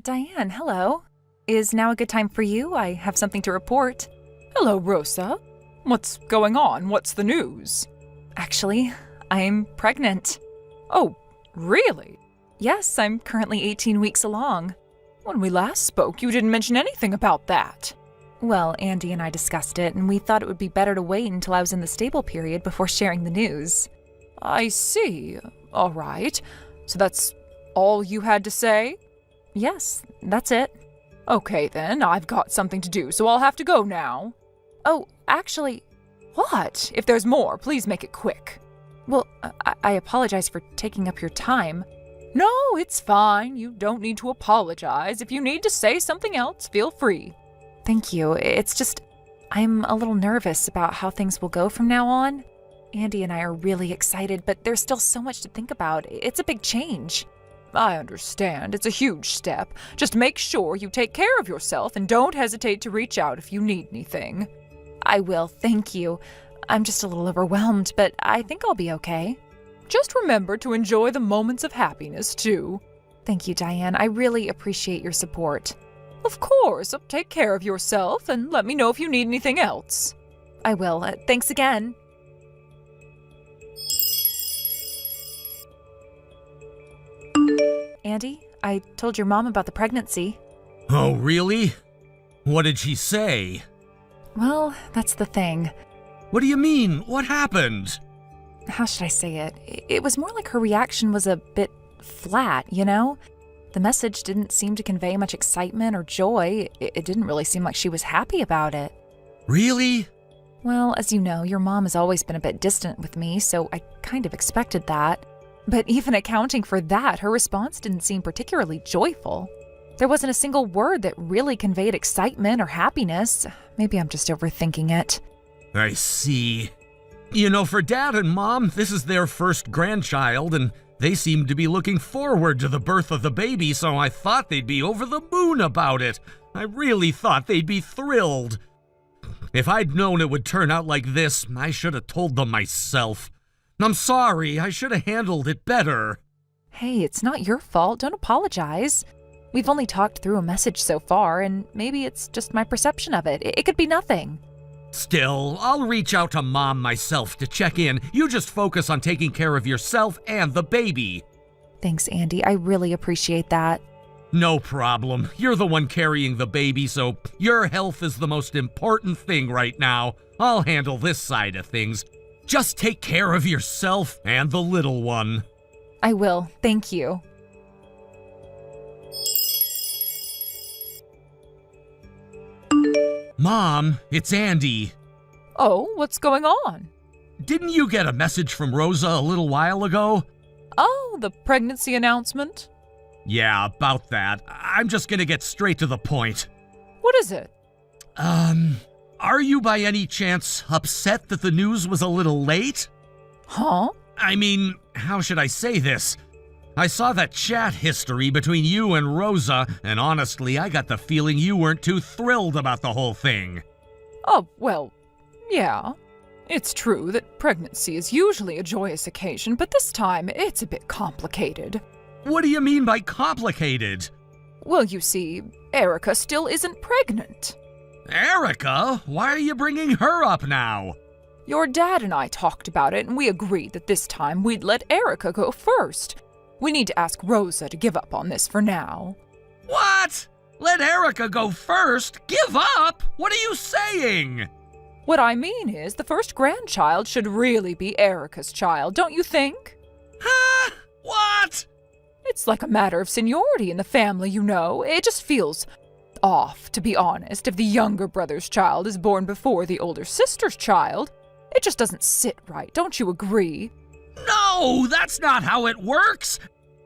Diane, hello. Is now a good time for you? I have something to report. Hello, Rosa. What's going on? What's the news? Actually, I'm pregnant. Oh, really? Yes, I'm currently 18 weeks along. When we last spoke, you didn't mention anything about that. Well, Andy and I discussed it, and we thought it would be better to wait until I was in the stable period before sharing the news. I see. All right. So that's all you had to say? Yes, that's it. Okay then, I've got something to do, so I'll have to go now. Oh, actually... What? If there's more, please make it quick. Well, I apologize for taking up your time. No, it's fine. You don't need to apologize. If you need to say something else, feel free. Thank you. It's just, I'm a little nervous about how things will go from now on. Andy and I are really excited, but there's still so much to think about. It's a big change. I understand. It's a huge step. Just make sure you take care of yourself and don't hesitate to reach out if you need anything. I will, thank you. I'm just a little overwhelmed, but I think I'll be okay. Just remember to enjoy the moments of happiness, too. Thank you, Diane. I really appreciate your support. Of course. Take care of yourself and let me know if you need anything else. I will. Thanks again. Andy, I told your mom about the pregnancy. Oh, really? What did she say? Well, that's the thing. What do you mean? What happened? How should I say it? It was more like her reaction was a bit flat, you know? The message didn't seem to convey much excitement or joy. It didn't really seem like she was happy about it. Really? Well, as you know, your mom has always been a bit distant with me, so I kind of expected that. But even accounting for that, her response didn't seem particularly joyful. There wasn't a single word that really conveyed excitement or happiness. Maybe I'm just overthinking it. I see. You know, for Dad and Mom, this is their first grandchild, and they seem to be looking forward to the birth of the baby, so I thought they'd be over the moon about it. I really thought they'd be thrilled. If I'd known it would turn out like this, I should have told them myself. I'm sorry, I should have handled it better. Hey, it's not your fault. Don't apologize. We've only talked through a message so far, and maybe it's just my perception of it. It could be nothing. Still, I'll reach out to Mom myself to check in. You just focus on taking care of yourself and the baby. Thanks, Andy. I really appreciate that. No problem. You're the one carrying the baby, so your health is the most important thing right now. I'll handle this side of things. Just take care of yourself and the little one. I will. Thank you. Mom, it's Andy. Oh, what's going on? Didn't you get a message from Rosa a little while ago? Oh, the pregnancy announcement? Yeah, about that. I'm just gonna get straight to the point. What is it? Are you by any chance upset that the news was a little late? Huh? I mean, how should I say this? I saw that chat history between you and Rosa, and honestly, I got the feeling you weren't too thrilled about the whole thing. Oh, well, yeah. It's true that pregnancy is usually a joyous occasion, but this time it's a bit complicated. What do you mean by complicated? Well, you see, Erica still isn't pregnant. Erica? Why are you bringing her up now? Your dad and I talked about it, and we agreed that this time we'd let Erica go first. We need to ask Rosa to give up on this for now. What? Let Erica go first? Give up? What are you saying? What I mean is, the first grandchild should really be Erica's child, don't you think? Huh? What? It's like a matter of seniority in the family, you know. It just feels off, to be honest, if the younger brother's child is born before the older sister's child. It just doesn't sit right, don't you agree? No, that's not how it works.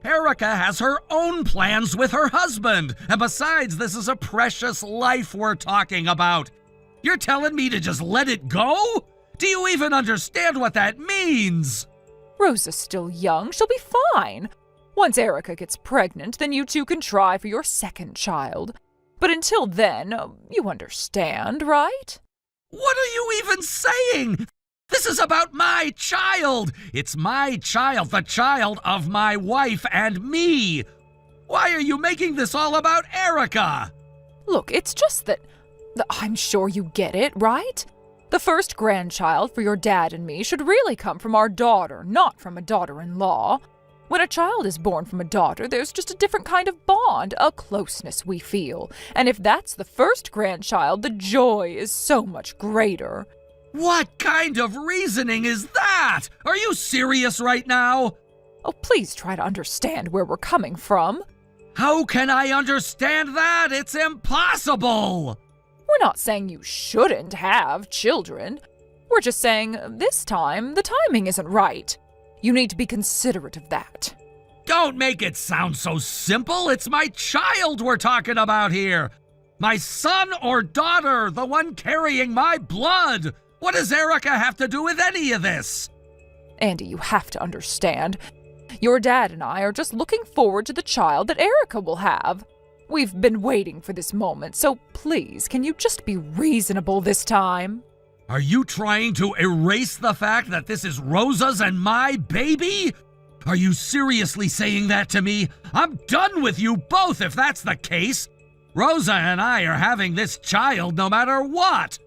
Erica has her own plans with her husband, and besides, this is a precious life we're talking about. You're telling me to just let it go? Do you even understand what that means? Rosa's still young, she'll be fine. Once Erica gets pregnant, then you two can try for your second child. But until then, you understand, right? What are you even saying? This is about my child. It's my child, the child of my wife and me. Why are you making this all about Erica? Look, it's just that I'm sure you get it, right? The first grandchild for your dad and me should really come from our daughter, not from a daughter-in-law. When a child is born from a daughter, there's just a different kind of bond, a closeness we feel. And if that's the first grandchild, the joy is so much greater. What kind of reasoning is that? Are you serious right now? Oh, please try to understand where we're coming from. How can I understand that? It's impossible! We're not saying you shouldn't have children. We're just saying this time the timing isn't right. You need to be considerate of that. Don't make it sound so simple. It's my child we're talking about here. My son or daughter, the one carrying my blood. What does Erica have to do with any of this? Andy, you have to understand. Your dad and I are just looking forward to the child that Erica will have. We've been waiting for this moment, so please, can you just be reasonable this time? Are you trying to erase the fact that this is Rosa's and my baby? Are you seriously saying that to me? I'm done with you both if that's the case. Rosa and I are having this child no matter what.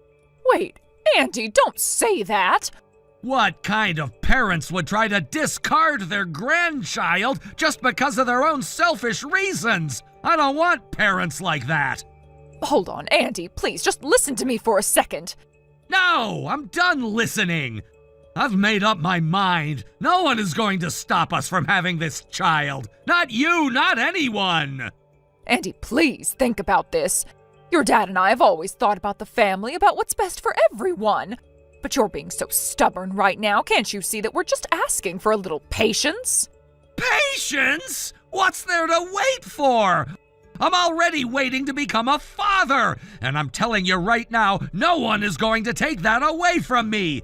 Wait, Andy, don't say that. What kind of parents would try to discard their grandchild just because of their own selfish reasons? I don't want parents like that. Hold on, Andy, please, just listen to me for a second. No, I'm done listening. I've made up my mind. No one is going to stop us from having this child. Not you, not anyone. Andy, please think about this. Your dad and I have always thought about the family, about what's best for everyone. But you're being so stubborn right now. Can't you see that we're just asking for a little patience? Patience? What's there to wait for? I'm already waiting to become a father, and I'm telling you right now, no one is going to take that away from me.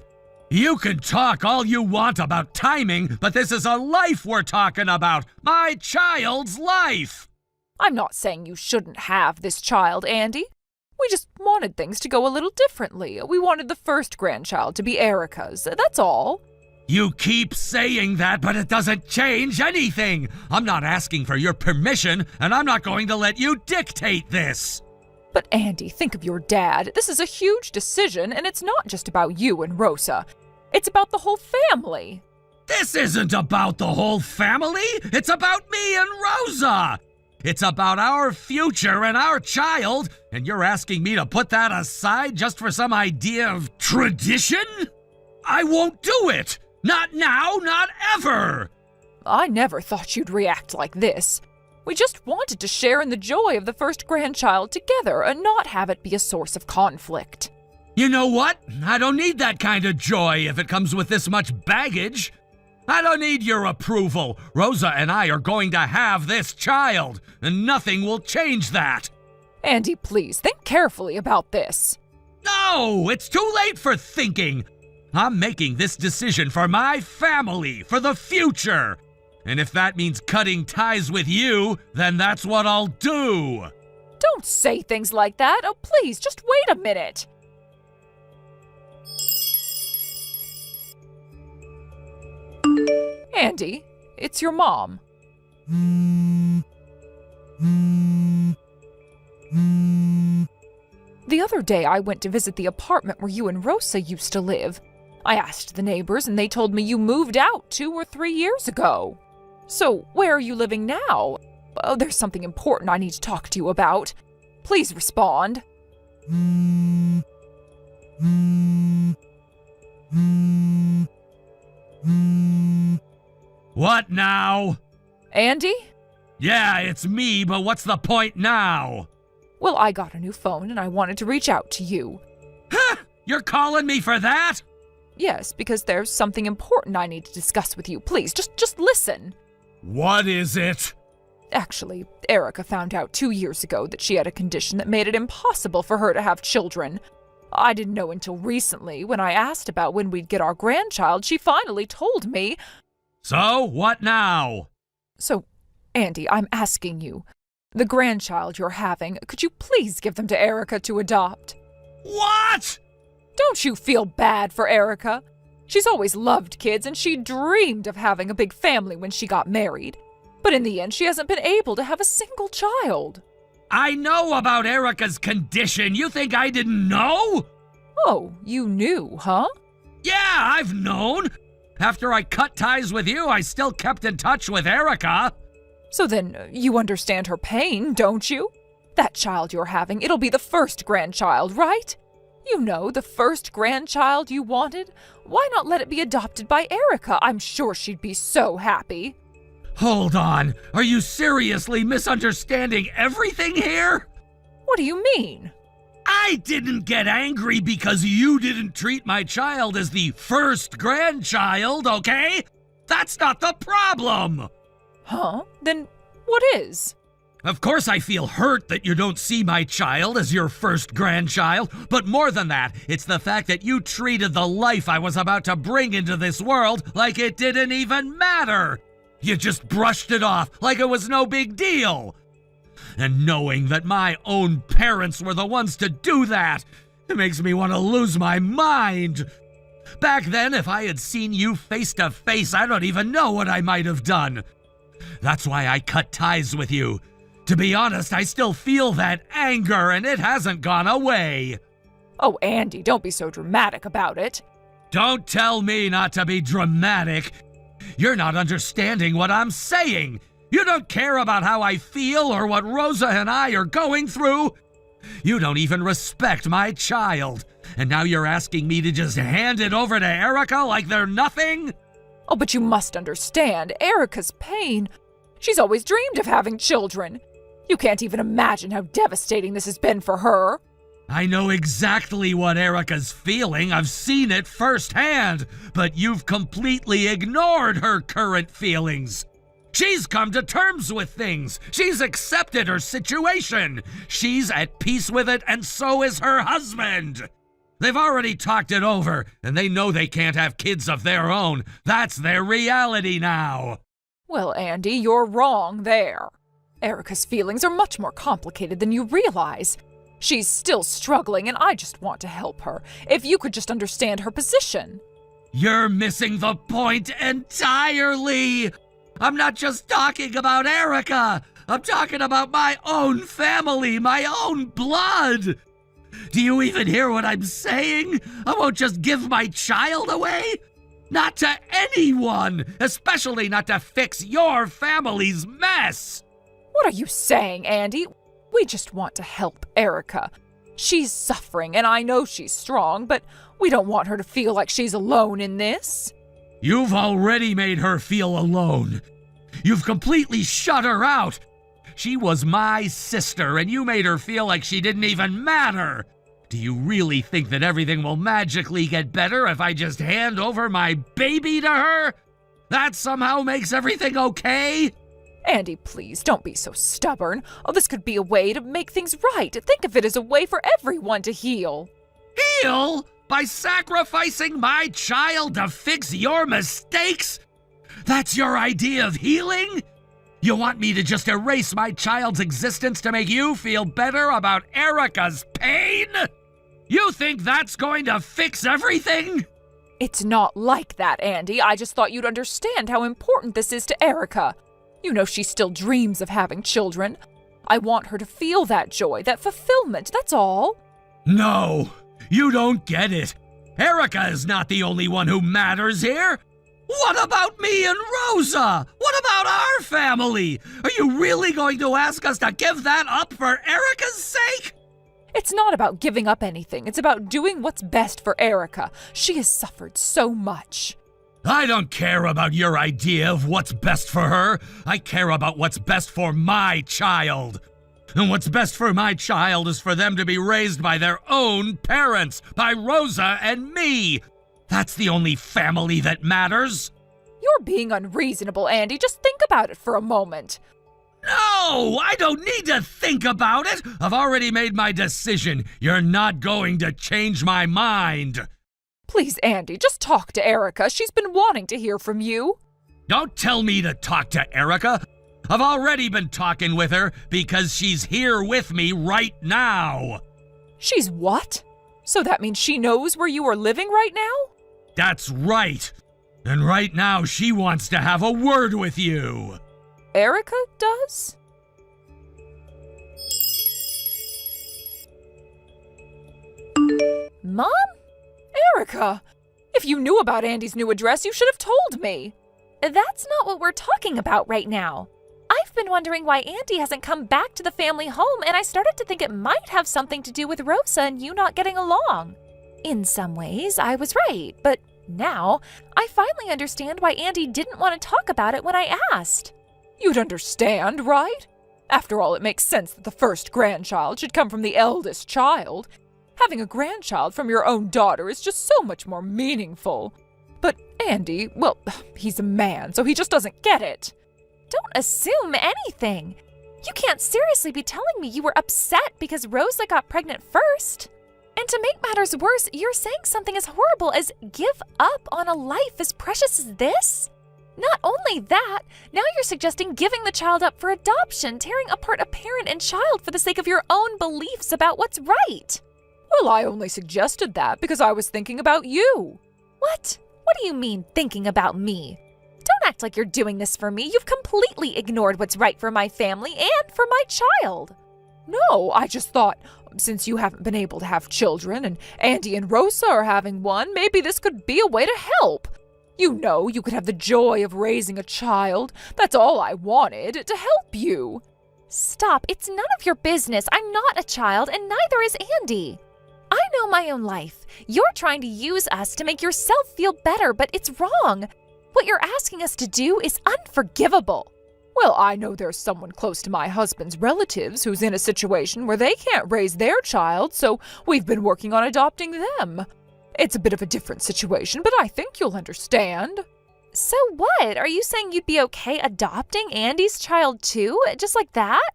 You can talk all you want about timing, but this is a life we're talking about. My child's life. I'm not saying you shouldn't have this child, Andy. We just wanted things to go a little differently. We wanted the first grandchild to be Erica's, that's all. You keep saying that, but it doesn't change anything. I'm not asking for your permission, and I'm not going to let you dictate this. But Andy, think of your dad. This is a huge decision, and it's not just about you and Rosa. It's about the whole family. This isn't about the whole family. It's about me and Rosa. It's about our future and our child, and you're asking me to put that aside just for some idea of tradition? I won't do it. Not now, not ever! I never thought you'd react like this. We just wanted to share in the joy of the first grandchild together and not have it be a source of conflict. You know what? I don't need that kind of joy if it comes with this much baggage. I don't need your approval. Rosa and I are going to have this child, and nothing will change that. Andy, please, think carefully about this. No, it's too late for thinking. I'm making this decision for my family, for the future. And if that means cutting ties with you, then that's what I'll do. Don't say things like that. Oh, please, just wait a minute. Andy, it's your mom. The other day I went to visit the apartment where you and Rosa used to live. I asked the neighbors and they told me you moved out 2 or 3 years ago. So, where are you living now? Oh, there's something important I need to talk to you about. Please respond. What now? Andy? Yeah, it's me, but what's the point now? Well, I got a new phone and I wanted to reach out to you. Huh? You're calling me for that? Yes, because there's something important I need to discuss with you. Please, just listen. What is it? Actually, Erica found out 2 years ago that she had a condition that made it impossible for her to have children. I didn't know until recently. When I asked about when we'd get our grandchild, she finally told me. So, what now? So, Andy, I'm asking you, the grandchild you're having, could you please give them to Erica to adopt? What? Don't you feel bad for Erica? She's always loved kids and she dreamed of having a big family when she got married. But in the end, she hasn't been able to have a single child. I know about Erica's condition. You think I didn't know? Oh, you knew, huh? Yeah, I've known. After I cut ties with you, I still kept in touch with Erica. So then you understand her pain, don't you? That child you're having, it'll be the first grandchild, right? You know, the first grandchild you wanted. Why not let it be adopted by Erica? I'm sure she'd be so happy. Hold on. Are you seriously misunderstanding everything here? What do you mean? I didn't get angry because you didn't treat my child as the first grandchild, okay? That's not the problem. Huh? Then what is? Of course I feel hurt that you don't see my child as your first grandchild, but more than that, it's the fact that you treated the life I was about to bring into this world like it didn't even matter. You just brushed it off like it was no big deal. And knowing that my own parents were the ones to do that, it makes me want to lose my mind. Back then, if I had seen you face to face, I don't even know what I might have done. That's why I cut ties with you. To be honest, I still feel that anger, and it hasn't gone away. Oh, Andy, don't be so dramatic about it. Don't tell me not to be dramatic. You're not understanding what I'm saying. You don't care about how I feel or what Rosa and I are going through. You don't even respect my child. And now you're asking me to just hand it over to Erica like they're nothing? Oh, but you must understand Erica's pain. She's always dreamed of having children. You can't even imagine how devastating this has been for her. I know exactly what Erica's feeling. I've seen it firsthand. But you've completely ignored her current feelings. She's come to terms with things. She's accepted her situation. She's at peace with it, and so is her husband. They've already talked it over, and they know they can't have kids of their own. That's their reality now. Well, Andy, you're wrong there. Erica's feelings are much more complicated than you realize. She's still struggling, and I just want to help her. If you could just understand her position. You're missing the point entirely. I'm not just talking about Erica. I'm talking about my own family, my own blood. Do you even hear what I'm saying? I won't just give my child away. Not to anyone, especially not to fix your family's mess. What are you saying, Andy? We just want to help Erica. She's suffering, and I know she's strong, but we don't want her to feel like she's alone in this. You've already made her feel alone. You've completely shut her out. She was my sister, and you made her feel like she didn't even matter. Do you really think that everything will magically get better if I just hand over my baby to her? That somehow makes everything okay? Andy, please, don't be so stubborn. Oh, this could be a way to make things right. Think of it as a way for everyone to heal. Heal? By sacrificing my child to fix your mistakes? That's your idea of healing? You want me to just erase my child's existence to make you feel better about Erica's pain? You think that's going to fix everything? It's not like that, Andy. I just thought you'd understand how important this is to Erica. You know she still dreams of having children. I want her to feel that joy, that fulfillment, that's all. No, you don't get it. Erica is not the only one who matters here. What about me and Rosa? What about our family? Are you really going to ask us to give that up for Erica's sake? It's not about giving up anything. It's about doing what's best for Erica. She has suffered so much. I don't care about your idea of what's best for her. I care about what's best for my child. And what's best for my child is for them to be raised by their own parents, by Rosa and me. That's the only family that matters. You're being unreasonable, Andy. Just think about it for a moment. No, I don't need to think about it. I've already made my decision. You're not going to change my mind. Please, Andy, just talk to Erica. She's been wanting to hear from you. Don't tell me to talk to Erica. I've already been talking with her because she's here with me right now. She's what? So that means she knows where you are living right now? That's right. And right now she wants to have a word with you. Erica does? Mom? Erica! If you knew about Andy's new address, you should have told me. That's not what we're talking about right now. I've been wondering why Andy hasn't come back to the family home, and I started to think it might have something to do with Rosa and you not getting along. In some ways, I was right, but now I finally understand why Andy didn't want to talk about it when I asked. You'd understand, right? After all, it makes sense that the first grandchild should come from the eldest child. Having a grandchild from your own daughter is just so much more meaningful. But Andy, well, he's a man, so he just doesn't get it. Don't assume anything. You can't seriously be telling me you were upset because Rosa got pregnant first. And to make matters worse, you're saying something as horrible as give up on a life as precious as this? Not only that, now you're suggesting giving the child up for adoption, tearing apart a parent and child for the sake of your own beliefs about what's right. Well, I only suggested that because I was thinking about you. What? What do you mean, thinking about me? Don't act like you're doing this for me. You've completely ignored what's right for my family and for my child. No, I just thought, since you haven't been able to have children and Andy and Rosa are having one, maybe this could be a way to help. You know, you could have the joy of raising a child. That's all I wanted, to help you. Stop. It's none of your business. I'm not a child, and neither is Andy. I know my own life. You're trying to use us to make yourself feel better, but it's wrong. What you're asking us to do is unforgivable. Well, I know there's someone close to my husband's relatives who's in a situation where they can't raise their child, so we've been working on adopting them. It's a bit of a different situation, but I think you'll understand. So what? Are you saying you'd be okay adopting Andy's child too, just like that?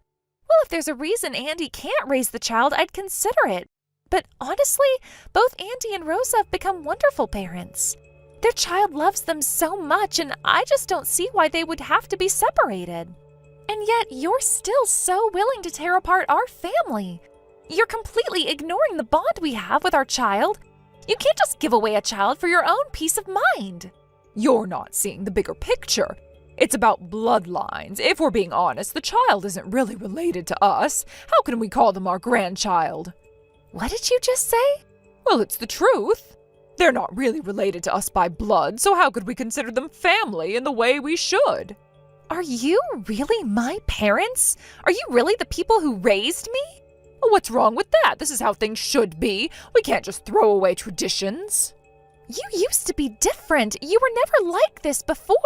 Well, if there's a reason Andy can't raise the child, I'd consider it. But honestly, both Andy and Rosa have become wonderful parents. Their child loves them so much, and I just don't see why they would have to be separated. And yet, you're still so willing to tear apart our family. You're completely ignoring the bond we have with our child. You can't just give away a child for your own peace of mind. You're not seeing the bigger picture. It's about bloodlines. If we're being honest, the child isn't really related to us. How can we call them our grandchild? What did you just say? Well, it's the truth. They're not really related to us by blood, so how could we consider them family in the way we should? Are you really my parents? Are you really the people who raised me? Well, what's wrong with that? This is how things should be. We can't just throw away traditions. You used to be different. You were never like this before.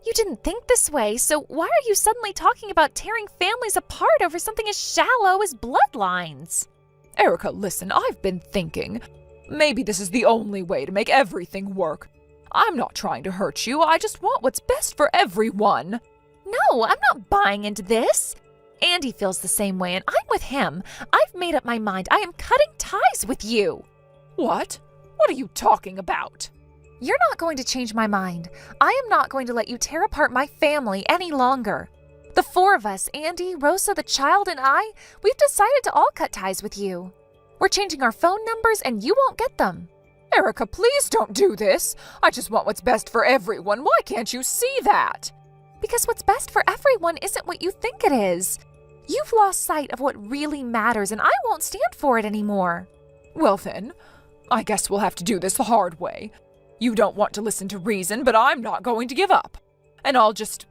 You didn't think this way, so why are you suddenly talking about tearing families apart over something as shallow as bloodlines? Erica, listen, I've been thinking. Maybe this is the only way to make everything work. I'm not trying to hurt you. I just want what's best for everyone. No, I'm not buying into this. Andy feels the same way, and I'm with him. I've made up my mind. I am cutting ties with you. What? What are you talking about? You're not going to change my mind. I am not going to let you tear apart my family any longer. The four of us, Andy, Rosa, the child, and I, we've decided to all cut ties with you. We're changing our phone numbers, and you won't get them. Erica, please don't do this. I just want what's best for everyone. Why can't you see that? Because what's best for everyone isn't what you think it is. You've lost sight of what really matters, and I won't stand for it anymore. Well then, I guess we'll have to do this the hard way. You don't want to listen to reason, but I'm not going to give up. And I'll just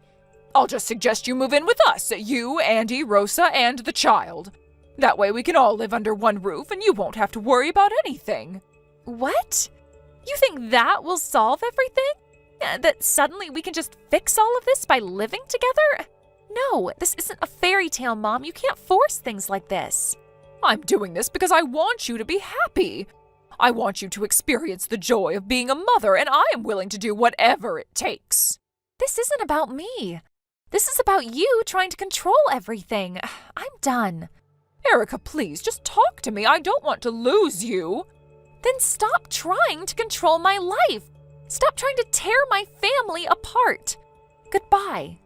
suggest you move in with us. You, Andy, Rosa, and the child. That way we can all live under one roof and you won't have to worry about anything. What? You think that will solve everything? That suddenly we can just fix all of this by living together? No, this isn't a fairy tale, Mom. You can't force things like this. I'm doing this because I want you to be happy. I want you to experience the joy of being a mother, and I am willing to do whatever it takes. This isn't about me. This is about you trying to control everything. I'm done. Erica, please, just talk to me. I don't want to lose you. Then stop trying to control my life. Stop trying to tear my family apart. Goodbye.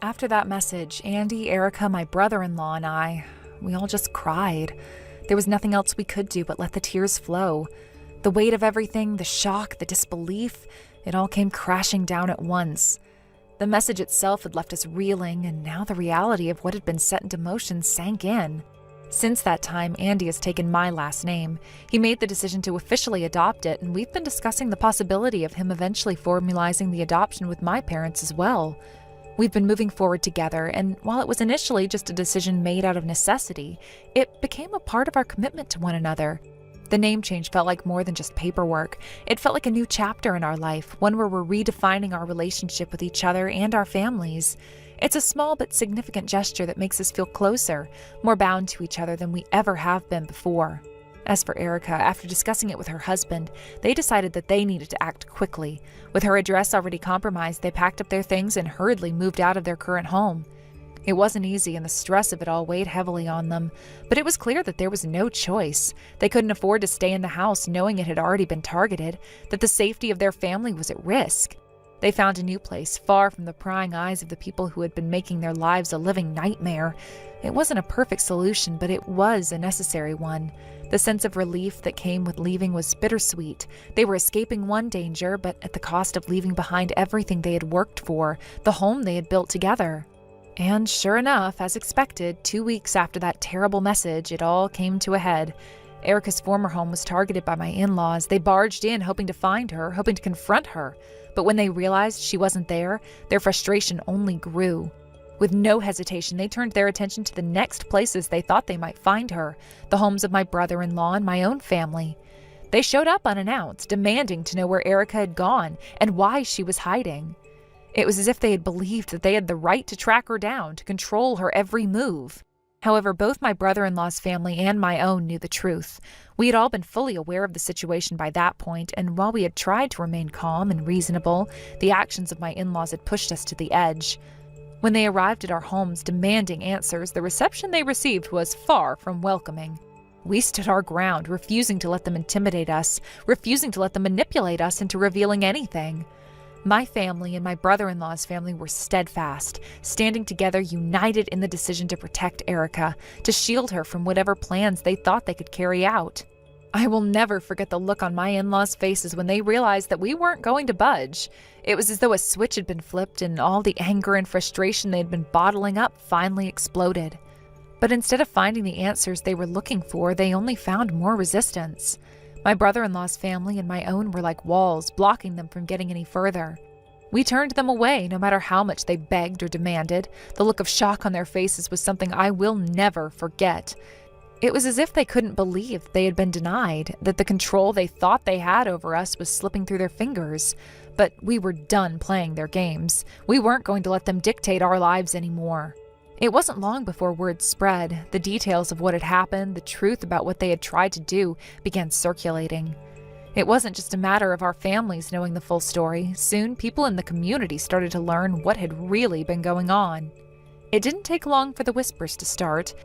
After that message, Andy, Erica, my brother-in-law, and we all just cried. There was nothing else we could do but let the tears flow. The weight of everything, the shock, the disbelief, it all came crashing down at once. The message itself had left us reeling, and now the reality of what had been set into motion sank in. Since that time, Andy has taken my last name. He made the decision to officially adopt it, and we've been discussing the possibility of him eventually formalizing the adoption with my parents as well. We've been moving forward together, and while it was initially just a decision made out of necessity, it became a part of our commitment to one another. The name change felt like more than just paperwork. It felt like a new chapter in our life, one where we're redefining our relationship with each other and our families. It's a small but significant gesture that makes us feel closer, more bound to each other than we ever have been before. As for Erica, after discussing it with her husband, they decided that they needed to act quickly. With her address already compromised, they packed up their things and hurriedly moved out of their current home. It wasn't easy, and the stress of it all weighed heavily on them, but it was clear that there was no choice. They couldn't afford to stay in the house knowing it had already been targeted, that the safety of their family was at risk. They found a new place, far from the prying eyes of the people who had been making their lives a living nightmare. It wasn't a perfect solution, but it was a necessary one. The sense of relief that came with leaving was bittersweet. They were escaping one danger, but at the cost of leaving behind everything they had worked for, the home they had built together. And sure enough, as expected, 2 weeks after that terrible message, it all came to a head. Erica's former home was targeted by my in-laws. They barged in, hoping to find her, hoping to confront her. But when they realized she wasn't there, their frustration only grew. With no hesitation, they turned their attention to the next places they thought they might find her, the homes of my brother-in-law and my own family. They showed up unannounced, demanding to know where Erica had gone and why she was hiding. It was as if they had believed that they had the right to track her down, to control her every move. However, both my brother-in-law's family and my own knew the truth. We had all been fully aware of the situation by that point, and while we had tried to remain calm and reasonable, the actions of my in-laws had pushed us to the edge. When they arrived at our homes demanding answers, the reception they received was far from welcoming. We stood our ground, refusing to let them intimidate us, refusing to let them manipulate us into revealing anything. My family and my brother-in-law's family were steadfast, standing together united in the decision to protect Erica, to shield her from whatever plans they thought they could carry out. I will never forget the look on my in-laws' faces when they realized that we weren't going to budge. It was as though a switch had been flipped and all the anger and frustration they had been bottling up finally exploded. But instead of finding the answers they were looking for, they only found more resistance. My brother-in-law's family and my own were like walls, blocking them from getting any further. We turned them away, no matter how much they begged or demanded. The look of shock on their faces was something I will never forget. It was as if they couldn't believe they had been denied, that the control they thought they had over us was slipping through their fingers. But we were done playing their games. We weren't going to let them dictate our lives anymore. It wasn't long before word spread. The details of what had happened, the truth about what they had tried to do, began circulating. It wasn't just a matter of our families knowing the full story. Soon, people in the community started to learn what had really been going on. It didn't take long for the whispers to start.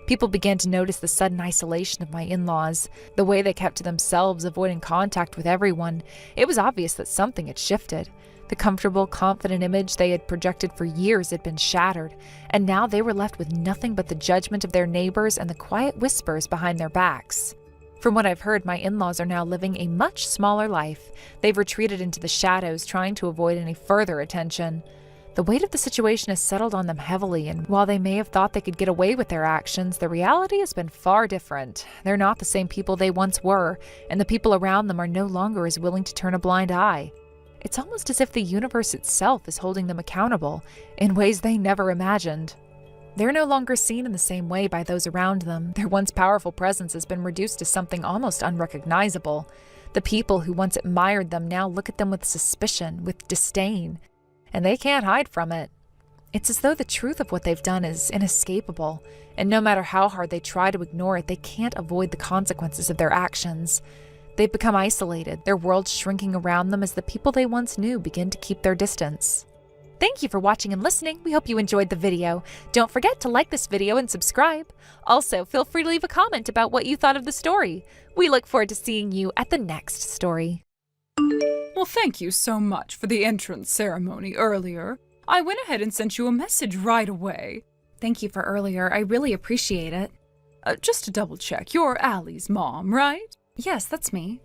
People began to notice the sudden isolation of my in-laws, the way they kept to themselves, avoiding contact with everyone. It was obvious that something had shifted. The comfortable, confident image they had projected for years had been shattered, and now they were left with nothing but the judgment of their neighbors and the quiet whispers behind their backs. From what I've heard, my in-laws are now living a much smaller life. They've retreated into the shadows, trying to avoid any further attention. The weight of the situation has settled on them heavily, and while they may have thought they could get away with their actions, the reality has been far different. They're not the same people they once were, and the people around them are no longer as willing to turn a blind eye. It's almost as if the universe itself is holding them accountable in ways they never imagined. They're no longer seen in the same way by those around them. Their once powerful presence has been reduced to something almost unrecognizable. The people who once admired them now look at them with suspicion, with disdain, and they can't hide from it. It's as though the truth of what they've done is inescapable, and no matter how hard they try to ignore it, they can't avoid the consequences of their actions. They've become isolated, their world shrinking around them as the people they once knew begin to keep their distance. Thank you for watching and listening. We hope you enjoyed the video. Don't forget to like this video and subscribe. Also, feel free to leave a comment about what you thought of the story. We look forward to seeing you at the next story. Well, thank you so much for the entrance ceremony earlier. I went ahead and sent you a message right away. Thank you for earlier. I really appreciate it. Just to double check, you're Allie's mom, right? Yes, that's me.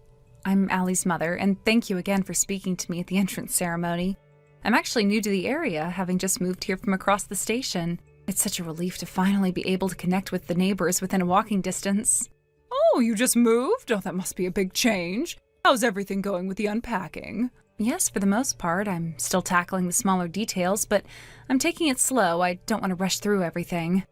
I'm Allie's mother, and thank you again for speaking to me at the entrance ceremony. I'm actually new to the area, having just moved here from across the station. It's such a relief to finally be able to connect with the neighbors within a walking distance. Oh, you just moved? Oh, that must be a big change. How's everything going with the unpacking? Yes, for the most part. I'm still tackling the smaller details, but I'm taking it slow. I don't want to rush through everything.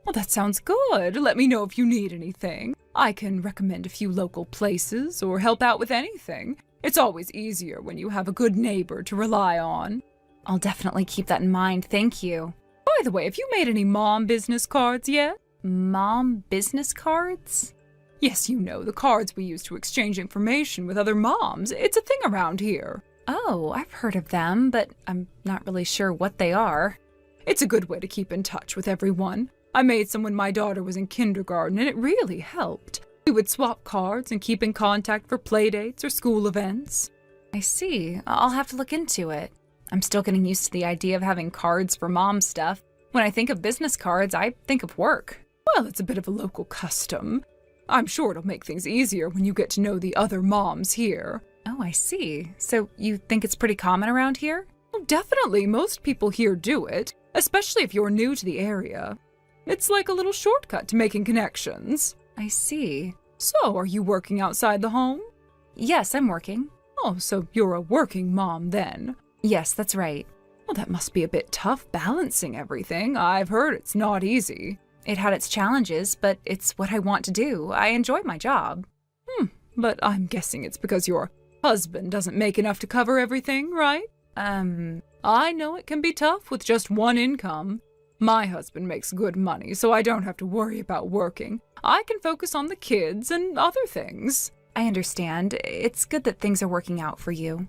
Well, that sounds good. Let me know if you need anything. I can recommend a few local places or help out with anything. It's always easier when you have a good neighbor to rely on. I'll definitely keep that in mind, thank you. By the way, have you made any mom business cards yet? Mom business cards? Yes, you know, the cards we use to exchange information with other moms. It's a thing around here. Oh, I've heard of them, but I'm not really sure what they are. It's a good way to keep in touch with everyone. I made some when my daughter was in kindergarten, and it really helped. We would swap cards and keep in contact for playdates or school events. I see. I'll have to look into it. I'm still getting used to the idea of having cards for mom stuff. When I think of business cards, I think of work. Well, it's a bit of a local custom. I'm sure it'll make things easier when you get to know the other moms here. Oh, I see. So you think it's pretty common around here? Well, definitely. Most people here do it, especially if you're new to the area. It's like a little shortcut to making connections. I see. So, are you working outside the home? Yes, I'm working. Oh, so you're a working mom then? Yes, that's right. Well, that must be a bit tough balancing everything. I've heard it's not easy. It had its challenges, but it's what I want to do. I enjoy my job. But I'm guessing it's because your husband doesn't make enough to cover everything, right? I know it can be tough with just one income. My husband makes good money, so I don't have to worry about working. I can focus on the kids and other things. I understand. It's good that things are working out for you.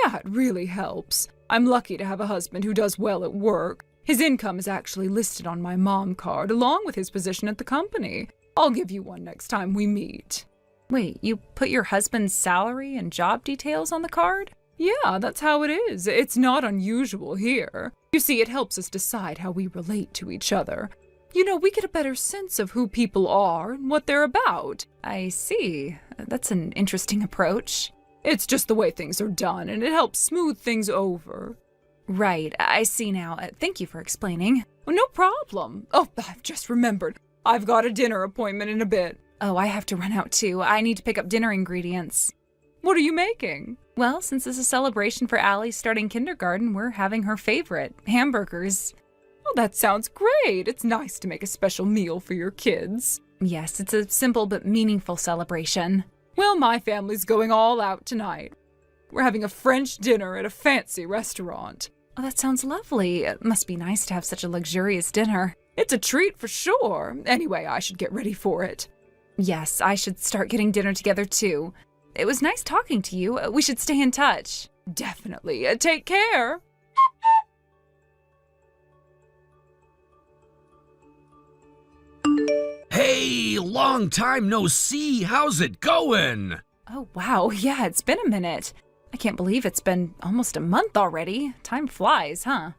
Yeah, it really helps. I'm lucky to have a husband who does well at work. His income is actually listed on my mom card, along with his position at the company. I'll give you one next time we meet. Wait, you put your husband's salary and job details on the card? Yeah, that's how it is. It's not unusual here. You see, it helps us decide how we relate to each other. You know, we get a better sense of who people are and what they're about. I see. That's an interesting approach. It's just the way things are done, and it helps smooth things over. Right, I see now. Thank you for explaining. Well, no problem. Oh, I've just remembered. I've got a dinner appointment in a bit. Oh, I have to run out too. I need to pick up dinner ingredients. What are you making? Well, since it's a celebration for Allie starting kindergarten, we're having her favorite, hamburgers. Oh, that sounds great. It's nice to make a special meal for your kids. Yes, it's a simple but meaningful celebration. Well, my family's going all out tonight. We're having a French dinner at a fancy restaurant. Oh, that sounds lovely. It must be nice to have such a luxurious dinner. It's a treat for sure. Anyway, I should get ready for it. Yes, I should start getting dinner together too. It was nice talking to you. We should stay in touch. Definitely. Take care. Hey, long time no see. How's it going? Oh, wow. Yeah, it's been a minute. I can't believe it's been almost a month already. Time flies, huh?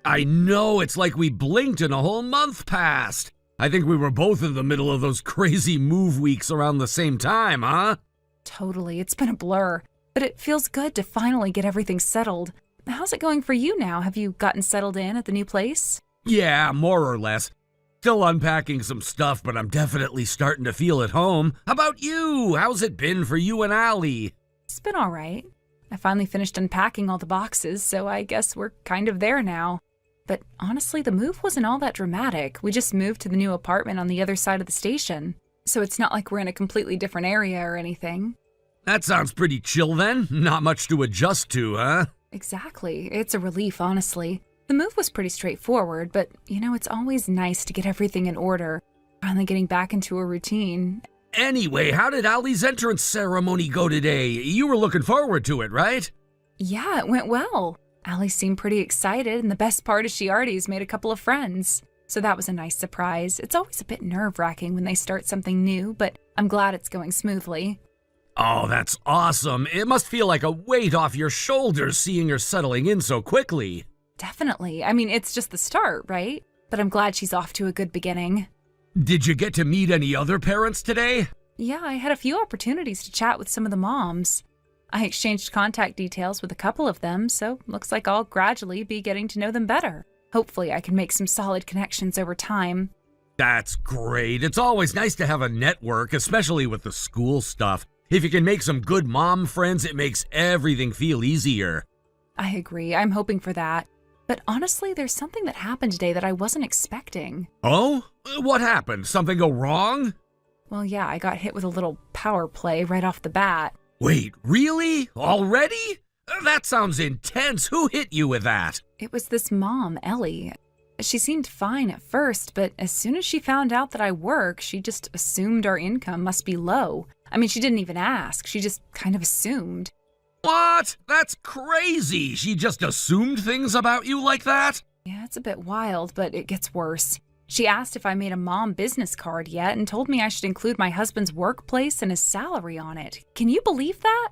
I know, it's like we blinked and a whole month passed. I think we were both in the middle of those crazy move weeks around the same time, huh? Totally. It's been a blur. But it feels good to finally get everything settled. How's it going for you now? Have you gotten settled in at the new place? Yeah, more or less. Still unpacking some stuff, but I'm definitely starting to feel at home. How about you? How's it been for you and Allie? It's been all right. I finally finished unpacking all the boxes, so I guess we're kind of there now. But honestly, the move wasn't all that dramatic. We just moved to the new apartment on the other side of the station. So it's not like we're in a completely different area or anything. That sounds pretty chill then. Not much to adjust to, huh? Exactly. It's a relief, honestly. The move was pretty straightforward, but, it's always nice to get everything in order. Finally getting back into a routine. Anyway, how did Allie's entrance ceremony go today? You were looking forward to it, right? Yeah, it went well. Allie seemed pretty excited, and the best part is she already has made a couple of friends. So that was a nice surprise. It's always a bit nerve-wracking when they start something new, but I'm glad it's going smoothly. Oh, that's awesome. It must feel like a weight off your shoulders seeing her settling in so quickly. Definitely. I mean, it's just the start, right? But I'm glad she's off to a good beginning. Did you get to meet any other parents today? Yeah, I had a few opportunities to chat with some of the moms. I exchanged contact details with a couple of them, so looks like I'll gradually be getting to know them better. Hopefully I can make some solid connections over time. That's great. It's always nice to have a network, especially with the school stuff. If you can make some good mom friends, it makes everything feel easier. I agree, I'm hoping for that. But honestly, there's something that happened today that I wasn't expecting. Oh? What happened? Something go wrong? Well, yeah, I got hit with a little power play right off the bat. Wait, really? Already? That sounds intense. Who hit you with that? It was this mom, Ellie. She seemed fine at first, but as soon as she found out that I work, she just assumed our income must be low. I mean, she didn't even ask. She just kind of assumed. What? That's crazy. She just assumed things about you like that? Yeah, it's a bit wild, but it gets worse. She asked if I made a mom business card yet and told me I should include my husband's workplace and his salary on it. Can you believe that?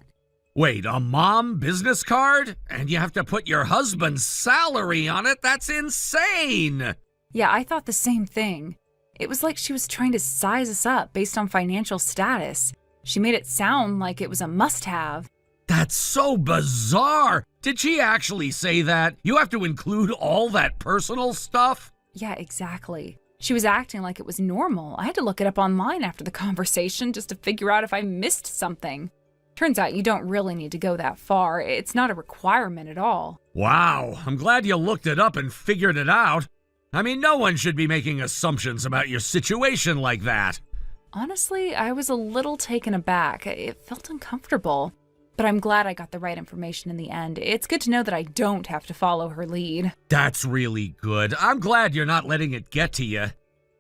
Wait, a mom business card? And you have to put your husband's salary on it? That's insane! Yeah, I thought the same thing. It was like she was trying to size us up based on financial status. She made it sound like it was a must-have. That's so bizarre! Did she actually say that? You have to include all that personal stuff? Yeah, exactly. She was acting like it was normal. I had to look it up online after the conversation just to figure out if I missed something. Turns out you don't really need to go that far. It's not a requirement at all. Wow, I'm glad you looked it up and figured it out. I mean, no one should be making assumptions about your situation like that. Honestly, I was a little taken aback. It felt uncomfortable. But I'm glad I got the right information in the end. It's good to know that I don't have to follow her lead. That's really good. I'm glad you're not letting it get to you.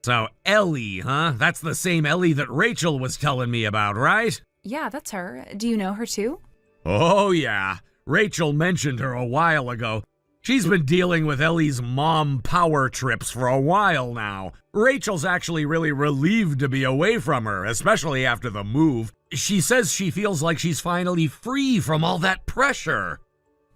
So, Ellie, huh? That's the same Ellie that Rachel was telling me about, right? Yeah, that's her. Do you know her too? Oh, yeah. Rachel mentioned her a while ago. She's been dealing with Ellie's mom power trips for a while now. Rachel's actually really relieved to be away from her, especially after the move. She says she feels like she's finally free from all that pressure.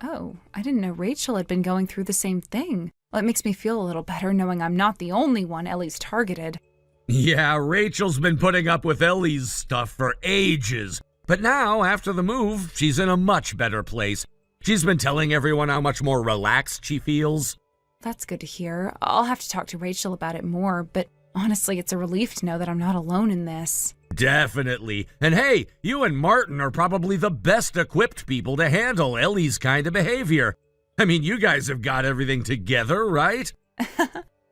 Oh, I didn't know Rachel had been going through the same thing. Well, it makes me feel a little better knowing I'm not the only one Ellie's targeted. Yeah, Rachel's been putting up with Ellie's stuff for ages. But now, after the move, she's in a much better place. She's been telling everyone how much more relaxed she feels. That's good to hear. I'll have to talk to Rachel about it more, but honestly, it's a relief to know that I'm not alone in this. Definitely. And hey, you and Martin are probably the best equipped people to handle Ellie's kind of behavior. I mean, you guys have got everything together, right?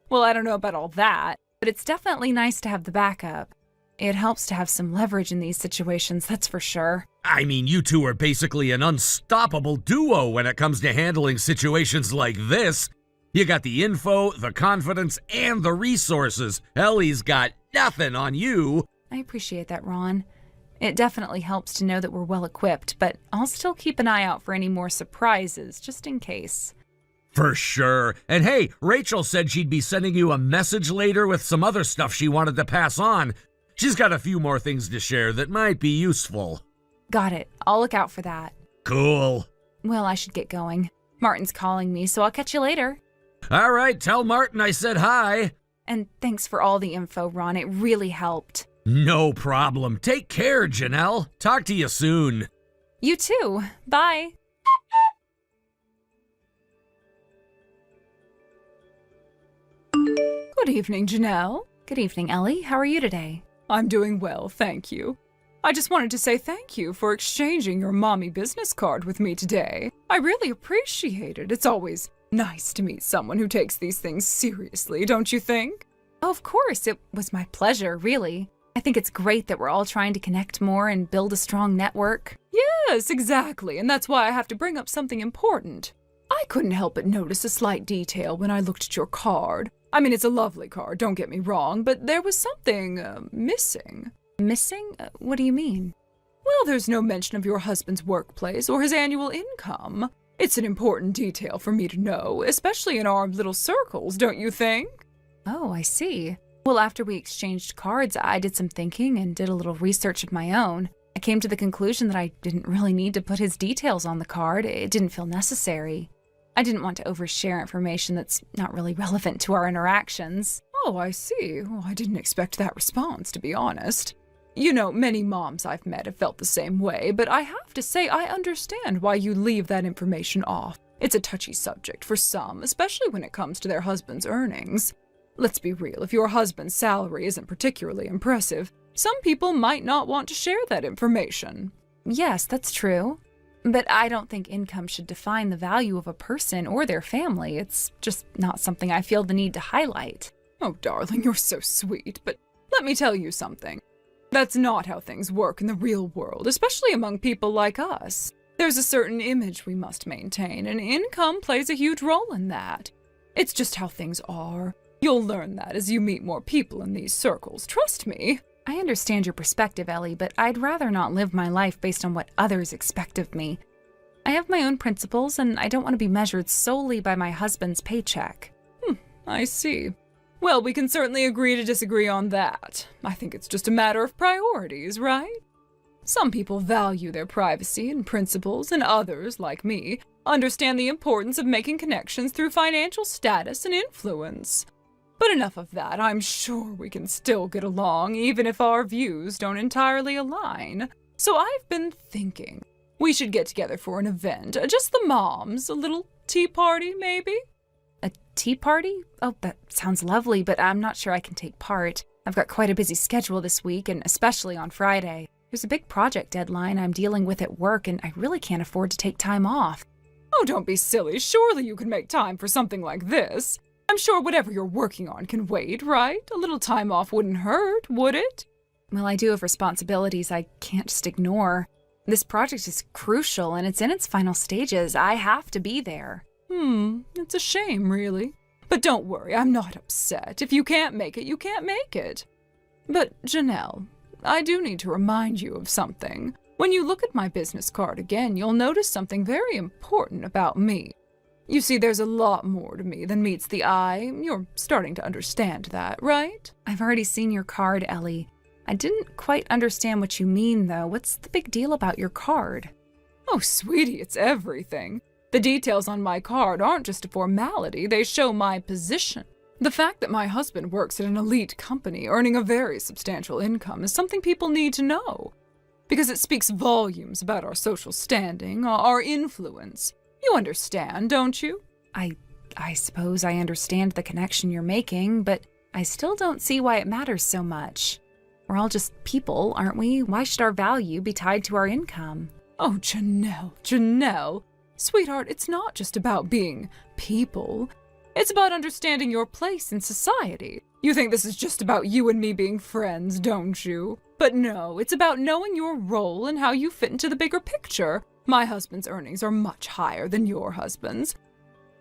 Well, I don't know about all that, but it's definitely nice to have the backup. It helps to have some leverage in these situations, that's for sure. I mean, you two are basically an unstoppable duo when it comes to handling situations like this. You got the info, the confidence, and the resources. Ellie's got nothing on you. I appreciate that, Ron. It definitely helps to know that we're well equipped, but I'll still keep an eye out for any more surprises, just in case. For sure. And hey, Rachel said she'd be sending you a message later with some other stuff she wanted to pass on. She's got a few more things to share that might be useful. Got it. I'll look out for that. Cool. Well, I should get going. Martin's calling me, so I'll catch you later. All right, tell Martin I said hi. And thanks for all the info, Ron. It really helped. No problem. Take care, Janelle. Talk to you soon. You too. Bye. Good evening, Janelle. Good evening, Ellie. How are you today? I'm doing well, thank you. I just wanted to say thank you for exchanging your mommy business card with me today. I really appreciate it. It's always nice to meet someone who takes these things seriously, don't you think? Oh, of course. It was my pleasure, really. I think it's great that we're all trying to connect more and build a strong network. Yes, exactly, and that's why I have to bring up something important. I couldn't help but notice a slight detail when I looked at your card. I mean, it's a lovely card, don't get me wrong, but there was something missing. Missing? What do you mean? Well, there's no mention of your husband's workplace or his annual income. It's an important detail for me to know, especially in our little circles, don't you think? Oh, I see. Well, after we exchanged cards, I did some thinking and did a little research of my own. I came to the conclusion that I didn't really need to put his details on the card. It didn't feel necessary. I didn't want to overshare information that's not really relevant to our interactions. Oh, I see. Oh, I didn't expect that response, to be honest. You know, many moms I've met have felt the same way, but I have to say I understand why you leave that information off. It's a touchy subject for some, especially when it comes to their husband's earnings. Let's be real, if your husband's salary isn't particularly impressive, some people might not want to share that information. Yes, that's true. But I don't think income should define the value of a person or their family. It's just not something I feel the need to highlight. Oh, darling, you're so sweet, but let me tell you something. That's not how things work in the real world, especially among people like us. There's a certain image we must maintain, and income plays a huge role in that. It's just how things are. You'll learn that as you meet more people in these circles, trust me. I understand your perspective, Ellie, but I'd rather not live my life based on what others expect of me. I have my own principles, and I don't want to be measured solely by my husband's paycheck. I see. Well, we can certainly agree to disagree on that. I think it's just a matter of priorities, right? Some people value their privacy and principles, and others, like me, understand the importance of making connections through financial status and influence. But enough of that, I'm sure we can still get along, even if our views don't entirely align. So I've been thinking, we should get together for an event, just the moms, a little tea party, maybe? A tea party? Oh, that sounds lovely, but I'm not sure I can take part. I've got quite a busy schedule this week, and especially on Friday. There's a big project deadline I'm dealing with at work, and I really can't afford to take time off. Oh, don't be silly. Surely you can make time for something like this. I'm sure whatever you're working on can wait, right? A little time off wouldn't hurt, would it? Well, I do have responsibilities I can't just ignore. This project is crucial, and it's in its final stages. I have to be there. It's a shame, really. But don't worry, I'm not upset. If you can't make it, you can't make it. But, Janelle, I do need to remind you of something. When you look at my business card again, you'll notice something very important about me. You see, there's a lot more to me than meets the eye. You're starting to understand that, right? I've already seen your card, Ellie. I didn't quite understand what you mean, though. What's the big deal about your card? Oh, sweetie, it's everything. The details on my card aren't just a formality, they show my position. The fact that my husband works at an elite company earning a very substantial income is something people need to know, because it speaks volumes about our social standing, our influence. You understand, don't you? I suppose I understand the connection you're making, but I still don't see why it matters so much. We're all just people, aren't we? Why should our value be tied to our income? Oh, Janelle. Sweetheart, it's not just about being people. It's about understanding your place in society. You think this is just about you and me being friends, don't you? But no, it's about knowing your role and how you fit into the bigger picture. My husband's earnings are much higher than your husband's.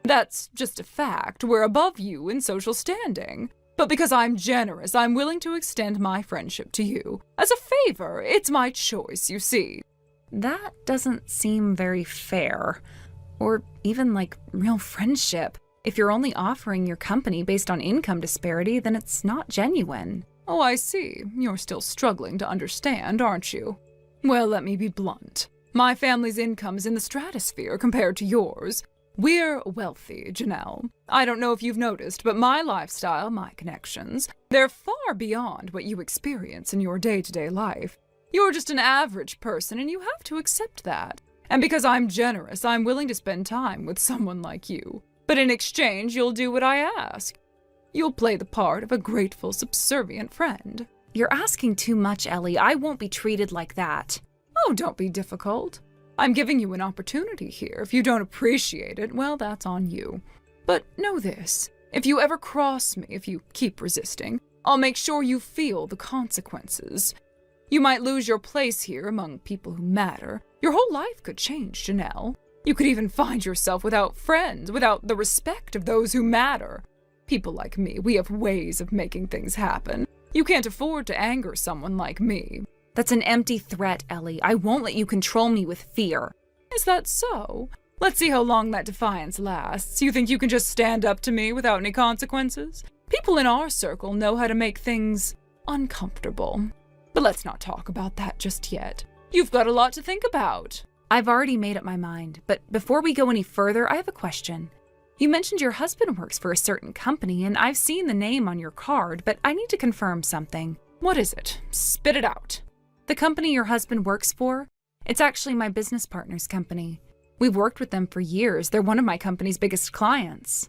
That's just a fact. We're above you in social standing. But because I'm generous, I'm willing to extend my friendship to you. As a favor, it's my choice, you see. That doesn't seem very fair. Or even like real friendship. If you're only offering your company based on income disparity, then it's not genuine. Oh, I see. You're still struggling to understand, aren't you? Well, let me be blunt. My family's income is in the stratosphere compared to yours. We're wealthy, Janelle. I don't know if you've noticed, but my lifestyle, my connections, they're far beyond what you experience in your day-to-day life. You're just an average person, and you have to accept that. And because I'm generous, I'm willing to spend time with someone like you. But in exchange, you'll do what I ask. You'll play the part of a grateful, subservient friend. You're asking too much, Ellie. I won't be treated like that. Oh, don't be difficult. I'm giving you an opportunity here. If you don't appreciate it, well, that's on you. But know this. If you ever cross me, if you keep resisting, I'll make sure you feel the consequences. You might lose your place here among people who matter. Your whole life could change, Janelle. You could even find yourself without friends, without the respect of those who matter. People like me, we have ways of making things happen. You can't afford to anger someone like me. That's an empty threat, Ellie. I won't let you control me with fear. Is that so? Let's see how long that defiance lasts. You think you can just stand up to me without any consequences? People in our circle know how to make things uncomfortable. But let's not talk about that just yet. You've got a lot to think about. I've already made up my mind, but before we go any further, I have a question. You mentioned your husband works for a certain company, and I've seen the name on your card, but I need to confirm something. What is it? Spit it out. The company your husband works for, it's actually my business partner's company. We've worked with them for years. They're one of my company's biggest clients.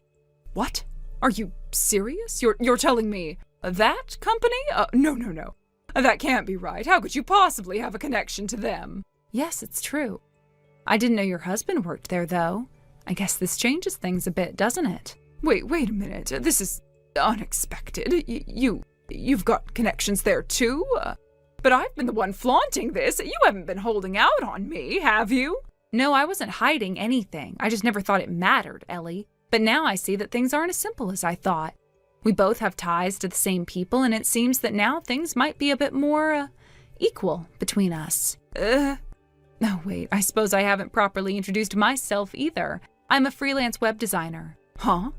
What? Are you serious? You're telling me that company? No. That can't be right. How could you possibly have a connection to them? Yes, it's true. I didn't know your husband worked there, though. I guess this changes things a bit, doesn't it? Wait a minute. This is unexpected. You've got connections there too? But I've been the one flaunting this. You haven't been holding out on me, have you? No, I wasn't hiding anything. I just never thought it mattered, Ellie. But now I see that things aren't as simple as I thought. We both have ties to the same people, and it seems that now things might be a bit more, equal between us. Oh, wait, I suppose I haven't properly introduced myself either. I'm a freelance web designer. Huh?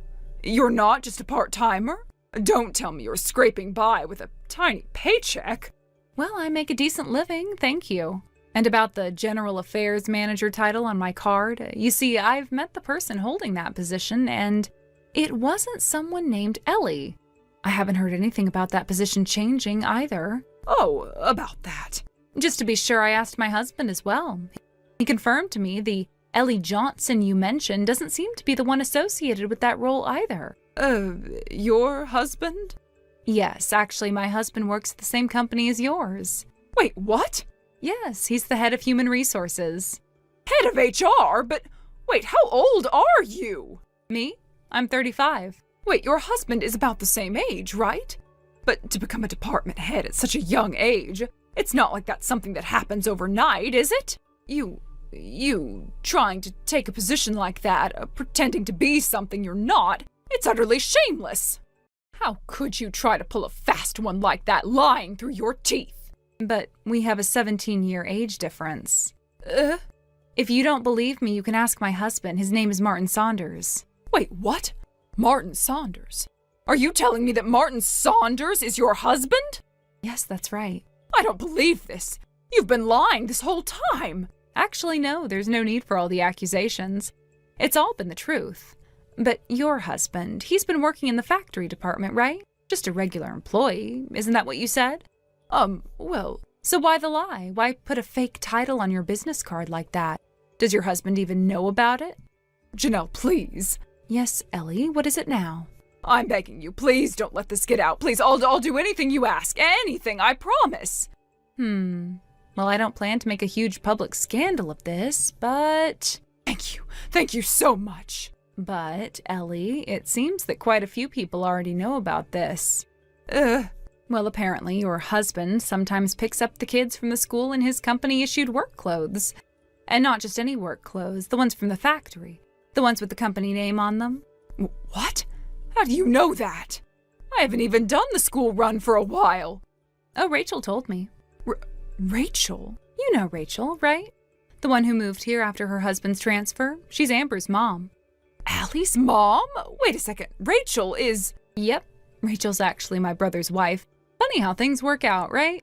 You're not just a part-timer? Don't tell me you're scraping by with a tiny paycheck. Well, I make a decent living, thank you. And about the General Affairs Manager title on my card, you see, I've met the person holding that position, and it wasn't someone named Ellie. I haven't heard anything about that position changing either. Oh, about that. Just to be sure, I asked my husband as well. He confirmed to me the Ellie Johnson you mentioned doesn't seem to be the one associated with that role either. Your husband? Yes, actually, my husband works at the same company as yours. Wait, what? Yes, he's the head of human resources. Head of HR? But wait, how old are you? Me? I'm 35. Wait, your husband is about the same age, right? But to become a department head at such a young age, it's not like that's something that happens overnight, is it? You trying to take a position like that, pretending to be something you're not, it's utterly shameless. How could you try to pull a fast one like that lying through your teeth? But we have a 17-year age difference. If you don't believe me, you can ask my husband. His name is Martin Saunders. Wait, what? Martin Saunders? Are you telling me that Martin Saunders is your husband? Yes, that's right. I don't believe this. You've been lying this whole time. Actually, no, there's no need for all the accusations. It's all been the truth. But your husband, he's been working in the factory department, right? Just a regular employee. Isn't that what you said? Well... So why the lie? Why put a fake title on your business card like that? Does your husband even know about it? Janelle, please. Yes, Ellie, what is it now? I'm begging you, please don't let this get out. Please, I'll do anything you ask. Anything, I promise. Well, I don't plan to make a huge public scandal of this, but... Thank you so much. But, Ellie, it seems that quite a few people already know about this. Well, apparently your husband sometimes picks up the kids from the school in his company-issued work clothes. And not just any work clothes, the ones from the factory. The ones with the company name on them. What? How do you know that? I haven't even done the school run for a while. Oh, Rachel told me. Rachel? You know Rachel, right? The one who moved here after her husband's transfer. She's Amber's mom. Allie's mom? Wait a second. Rachel is... Yep. Rachel's actually my brother's wife. Funny how things work out, right?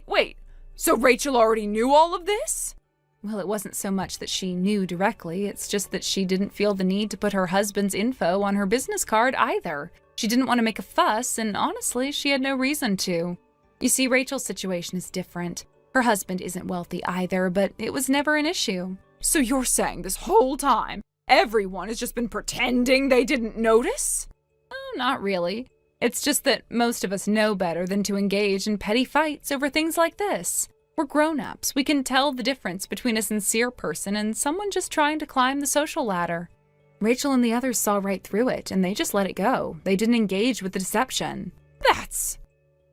Wait. So Rachel already knew all of this? Well, it wasn't so much that she knew directly. It's just that she didn't feel the need to put her husband's info on her business card either. She didn't want to make a fuss, and honestly, she had no reason to. You see, Rachel's situation is different. Her husband isn't wealthy either, but it was never an issue. So you're saying this whole time, everyone has just been pretending they didn't notice? Oh, not really. It's just that most of us know better than to engage in petty fights over things like this. We're grown-ups. We can tell the difference between a sincere person and someone just trying to climb the social ladder. Rachel and the others saw right through it, and they just let it go. They didn't engage with the deception.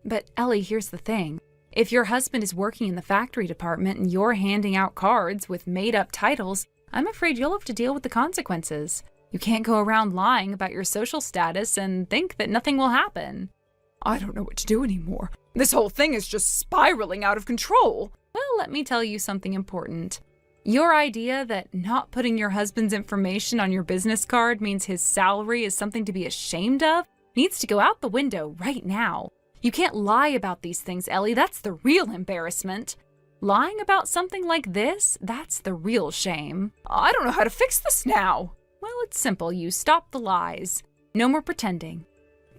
But Ellie, here's the thing. If your husband is working in the factory department and you're handing out cards with made-up titles, I'm afraid you'll have to deal with the consequences. You can't go around lying about your social status and think that nothing will happen. I don't know what to do anymore. This whole thing is just spiraling out of control. Well, let me tell you something important. Your idea that not putting your husband's information on your business card means his salary is something to be ashamed of needs to go out the window right now. You can't lie about these things, Ellie. That's the real embarrassment. Lying about something like this, that's the real shame. I don't know how to fix this now. Well, it's simple. You stop the lies. No more pretending.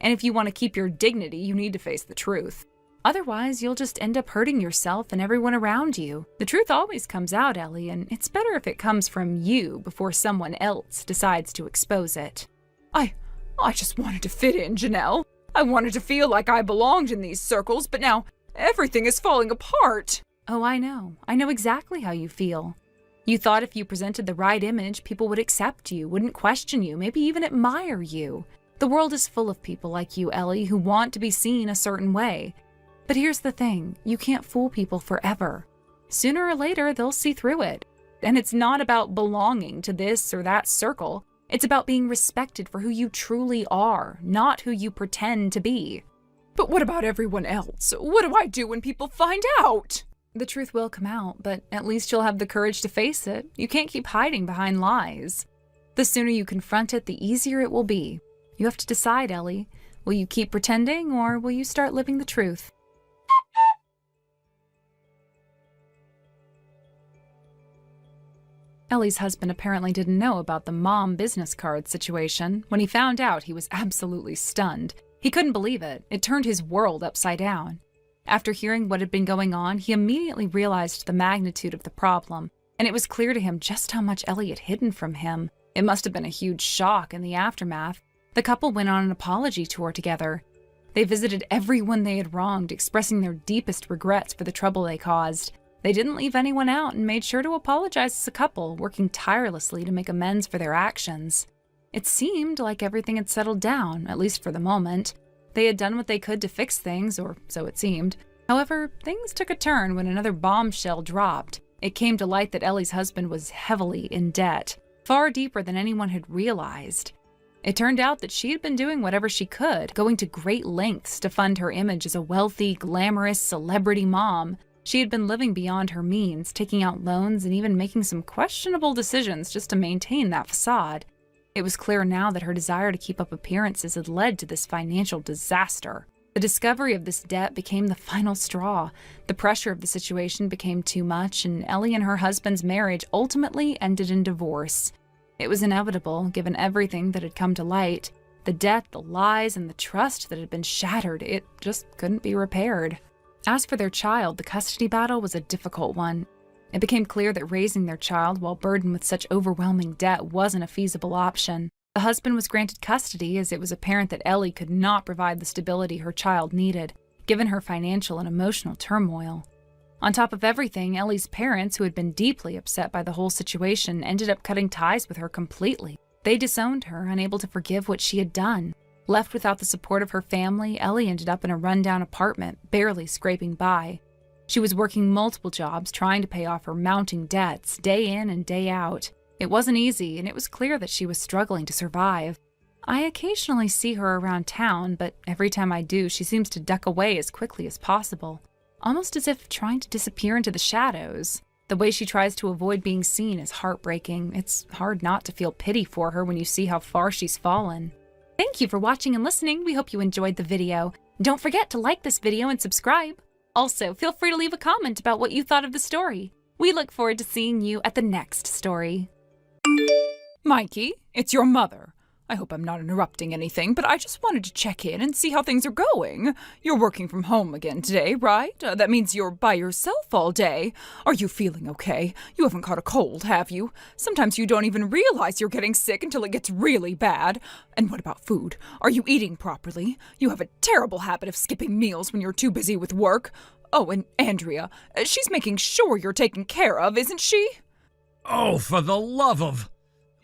And if you want to keep your dignity, you need to face the truth. Otherwise, you'll just end up hurting yourself and everyone around you. The truth always comes out, Ellie, and it's better if it comes from you before someone else decides to expose it. I just wanted to fit in, Janelle. I wanted to feel like I belonged in these circles, but now everything is falling apart. Oh, I know. I know exactly how you feel. You thought if you presented the right image, people would accept you, wouldn't question you, maybe even admire you. The world is full of people like you, Ellie, who want to be seen a certain way. But here's the thing, you can't fool people forever. Sooner or later, they'll see through it. And it's not about belonging to this or that circle. It's about being respected for who you truly are, not who you pretend to be. But what about everyone else? What do I do when people find out? The truth will come out, but at least you'll have the courage to face it. You can't keep hiding behind lies. The sooner you confront it, the easier it will be. You have to decide, Ellie. Will you keep pretending, or will you start living the truth? Ellie's husband apparently didn't know about the mom business card situation. When he found out, he was absolutely stunned. He couldn't believe it. It turned his world upside down. After hearing what had been going on, he immediately realized the magnitude of the problem, and it was clear to him just how much Ellie had hidden from him. It must have been a huge shock in the aftermath. The couple went on an apology tour together. They visited everyone they had wronged, expressing their deepest regrets for the trouble they caused. They didn't leave anyone out and made sure to apologize as a couple, working tirelessly to make amends for their actions. It seemed like everything had settled down, at least for the moment. They had done what they could to fix things, or so it seemed. However, things took a turn when another bombshell dropped. It came to light that Ellie's husband was heavily in debt, far deeper than anyone had realized. It turned out that she had been doing whatever she could, going to great lengths to fund her image as a wealthy, glamorous celebrity mom. She had been living beyond her means, taking out loans and even making some questionable decisions just to maintain that facade. It was clear now that her desire to keep up appearances had led to this financial disaster. The discovery of this debt became the final straw. The pressure of the situation became too much, and Ellie and her husband's marriage ultimately ended in divorce. It was inevitable, given everything that had come to light. The debt, the lies, and the trust that had been shattered, it just couldn't be repaired. As for their child, the custody battle was a difficult one. It became clear that raising their child while burdened with such overwhelming debt wasn't a feasible option. The husband was granted custody as it was apparent that Ellie could not provide the stability her child needed, given her financial and emotional turmoil. On top of everything, Ellie's parents, who had been deeply upset by the whole situation, ended up cutting ties with her completely. They disowned her, unable to forgive what she had done. Left without the support of her family, Ellie ended up in a rundown apartment, barely scraping by. She was working multiple jobs, trying to pay off her mounting debts, day in and day out. It wasn't easy, and it was clear that she was struggling to survive. I occasionally see her around town, but every time I do, she seems to duck away as quickly as possible, almost as if trying to disappear into the shadows. The way she tries to avoid being seen is heartbreaking. It's hard not to feel pity for her when you see how far she's fallen. Thank you for watching and listening. We hope you enjoyed the video. Don't forget to like this video and subscribe. Also, feel free to leave a comment about what you thought of the story. We look forward to seeing you at the next story. Mikey, it's your mother. I hope I'm not interrupting anything, but I just wanted to check in and see how things are going. You're working from home again today, right? That means you're by yourself all day. Are you feeling okay? You haven't caught a cold, have you? Sometimes you don't even realize you're getting sick until it gets really bad. And what about food? Are you eating properly? You have a terrible habit of skipping meals when you're too busy with work. Oh, and Andrea, she's making sure you're taken care of, isn't she? Oh, for the love of...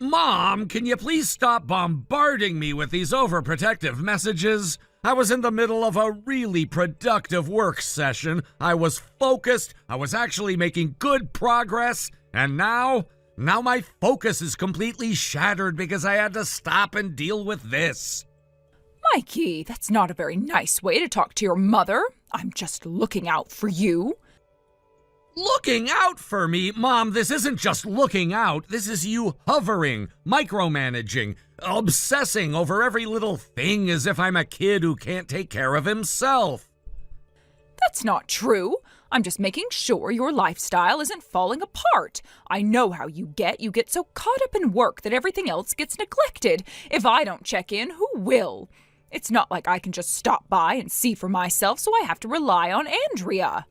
Mom, can you please stop bombarding me with these overprotective messages? I was in the middle of a really productive work session. I was focused. I was actually making good progress. And now my focus is completely shattered because I had to stop and deal with this. Mikey, that's not a very nice way to talk to your mother. I'm just looking out for you. Looking out for me? Mom, this isn't just looking out. This is you hovering, micromanaging, obsessing over every little thing as if I'm a kid who can't take care of himself. That's not true. I'm just making sure your lifestyle isn't falling apart. I know how you get so caught up in work that everything else gets neglected. If I don't check in, who will? It's not like I can just stop by and see for myself, so I have to rely on Andrea.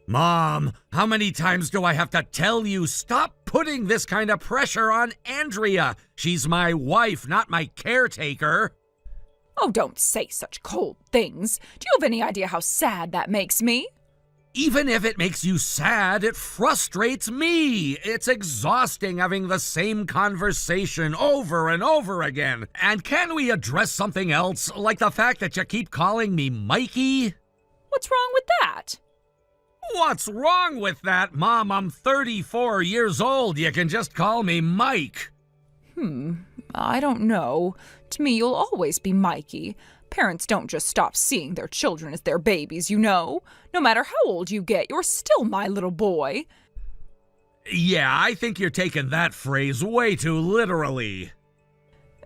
Mom, how many times do I have to tell you, stop putting this kind of pressure on Andrea? She's my wife, not my caretaker. Oh, don't say such cold things. Do you have any idea how sad that makes me? Even if it makes you sad, it frustrates me. It's exhausting having the same conversation over and over again. And can we address something else, like the fact that you keep calling me Mikey? What's wrong with that? What's wrong with that, Mom? I'm 34 years old. You can just call me Mike. I don't know. To me, you'll always be Mikey. Parents don't just stop seeing their children as their babies, you know. No matter how old you get, you're still my little boy. Yeah, I think you're taking that phrase way too literally.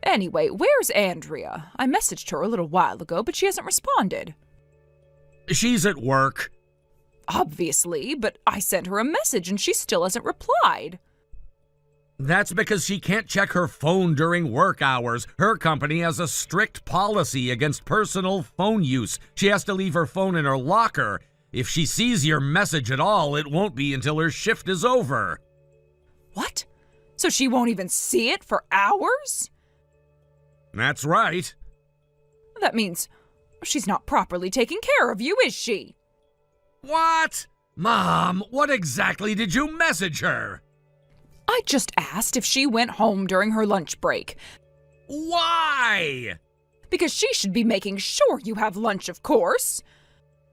Anyway, where's Andrea? I messaged her a little while ago, but she hasn't responded. She's at work. Obviously, but I sent her a message and she still hasn't replied. That's because she can't check her phone during work hours. Her company has a strict policy against personal phone use. She has to leave her phone in her locker. If she sees your message at all, it won't be until her shift is over. What? So she won't even see it for hours? That's right. That means she's not properly taking care of you, is she? What? Mom, what exactly did you message her? I just asked if she went home during her lunch break. Why? Because she should be making sure you have lunch, of course.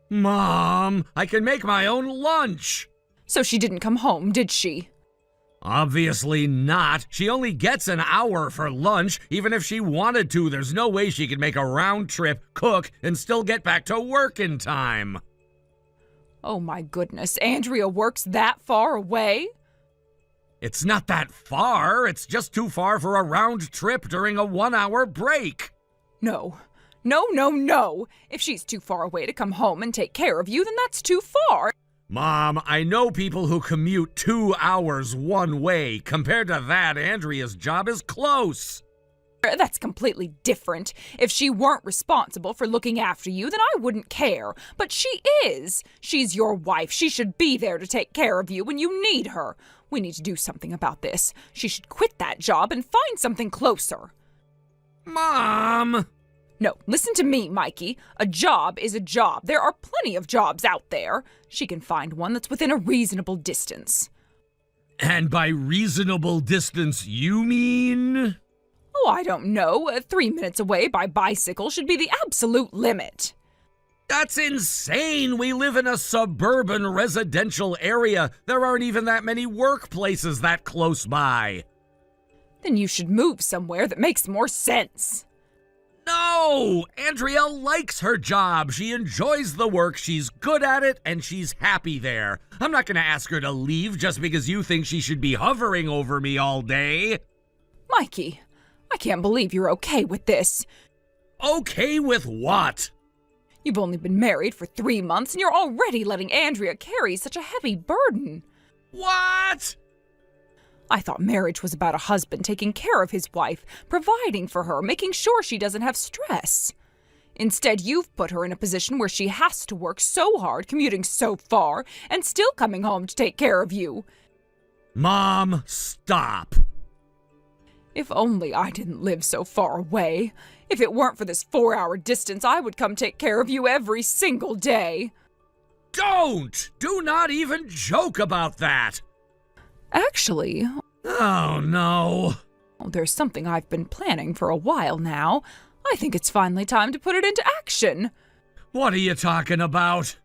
Mom, I can make my own lunch. So she didn't come home, did she? Obviously not. She only gets an hour for lunch. Even if she wanted to, there's no way she could make a round trip, cook, and still get back to work in time. Oh my goodness, Andrea works that far away? It's not that far. It's just too far for a round trip during a 1-hour break. No. If she's too far away to come home and take care of you, then that's too far. Mom, I know people who commute 2 hours one way. Compared to that, Andrea's job is close. That's completely different. If she weren't responsible for looking after you, then I wouldn't care. But she is. She's your wife. She should be there to take care of you when you need her. We need to do something about this. She should quit that job and find something closer. Mom! No, listen to me, Mikey. A job is a job. There are plenty of jobs out there. She can find one that's within a reasonable distance. And by reasonable distance, you mean? Oh, I don't know. 3 minutes away by bicycle should be the absolute limit. That's insane! We live in a suburban residential area. There aren't even that many workplaces that close by. Then you should move somewhere that makes more sense. No! Andrea likes her job. She enjoys the work, she's good at it, and she's happy there. I'm not gonna ask her to leave just because you think she should be hovering over me all day. Mikey, I can't believe you're okay with this. Okay with what? You've only been married for 3 months and you're already letting Andrea carry such a heavy burden. What? I thought marriage was about a husband taking care of his wife, providing for her, making sure she doesn't have stress. Instead, you've put her in a position where she has to work so hard, commuting so far, and still coming home to take care of you. Mom, stop. If only I didn't live so far away. If it weren't for this 4-hour distance, I would come take care of you every single day. Don't! Do not even joke about that! Actually, Oh, no. there's something I've been planning for a while now. I think it's finally time to put it into action. What are you talking about?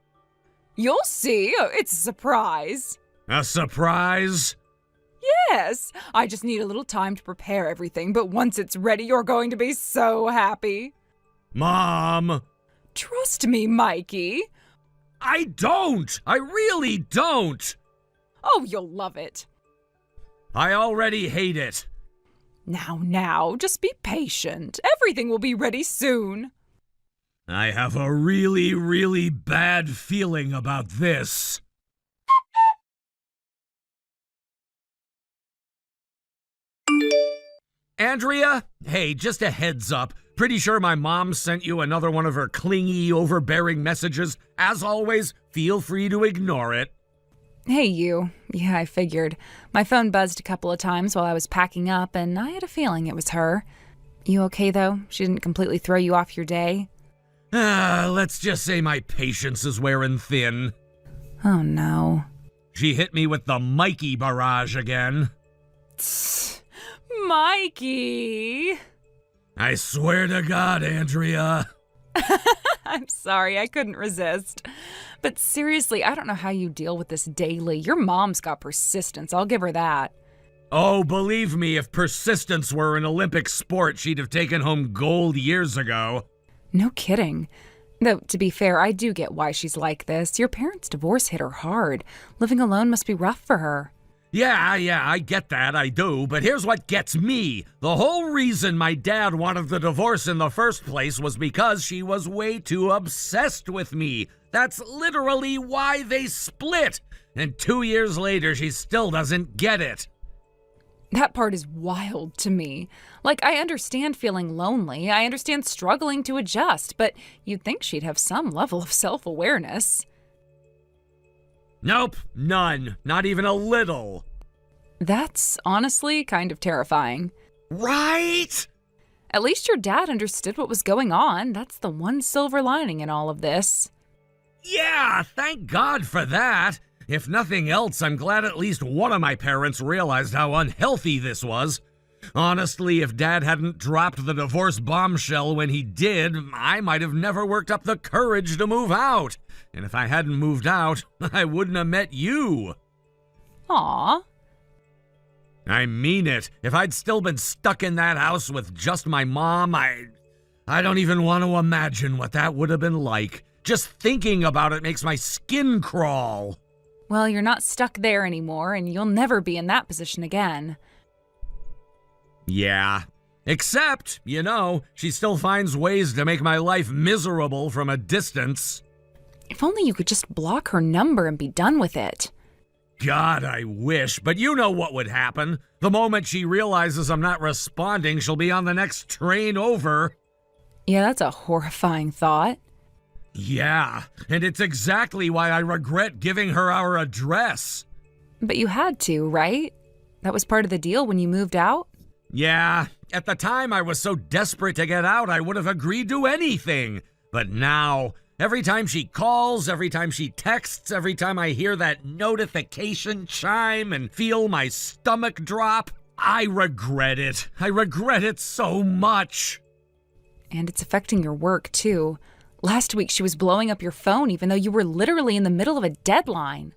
You'll see. It's a surprise. A surprise? Yes, I just need a little time to prepare everything, but once it's ready, you're going to be so happy. Mom! Trust me, Mikey. I don't! I really don't! Oh, you'll love it. I already hate it. Now, just be patient. Everything will be ready soon. I have a really, really bad feeling about this. Andrea? Hey, just a heads up. Pretty sure my mom sent you another one of her clingy, overbearing messages. As always, feel free to ignore it. Hey, you. Yeah, I figured. My phone buzzed a couple of times while I was packing up, and I had a feeling it was her. You okay, though? She didn't completely throw you off your day? Let's just say my patience is wearing thin. Oh, no. She hit me with the Mikey barrage again. Mikey! I swear to God, Andrea. I'm sorry, I couldn't resist. But seriously, I don't know how you deal with this daily. Your mom's got persistence, I'll give her that. Oh, believe me, if persistence were an Olympic sport, she'd have taken home gold years ago. No kidding. Though, to be fair, I do get why she's like this. Your parents' divorce hit her hard. Living alone must be rough for her. Yeah, I get that, I do, but here's what gets me. The whole reason my dad wanted the divorce in the first place was because she was way too obsessed with me. That's literally why they split. And 2 years later, she still doesn't get it. That part is wild to me. Like, I understand feeling lonely. I understand struggling to adjust, but you'd think she'd have some level of self-awareness. Nope, none. Not even a little. That's honestly kind of terrifying. Right? At least your dad understood what was going on. That's the one silver lining in all of this. Yeah, thank God for that. If nothing else, I'm glad at least one of my parents realized how unhealthy this was. Honestly, if Dad hadn't dropped the divorce bombshell when he did, I might have never worked up the courage to move out. And if I hadn't moved out, I wouldn't have met you. Aw. I mean it. If I'd still been stuck in that house with just my mom, I don't even want to imagine what that would have been like. Just thinking about it makes my skin crawl. Well, you're not stuck there anymore, and you'll never be in that position again. Yeah. Except, she still finds ways to make my life miserable from a distance. If only you could just block her number and be done with it. God, I wish, but you know what would happen. The moment she realizes I'm not responding, she'll be on the next train over. Yeah, that's a horrifying thought. Yeah, and it's exactly why I regret giving her our address. But you had to, right? That was part of the deal when you moved out? Yeah, at the time I was so desperate to get out I would have agreed to anything. But now, every time she calls, every time she texts, every time I hear that notification chime and feel my stomach drop, I regret it. I regret it so much. And it's affecting your work, too. Last week she was blowing up your phone even though you were literally in the middle of a deadline.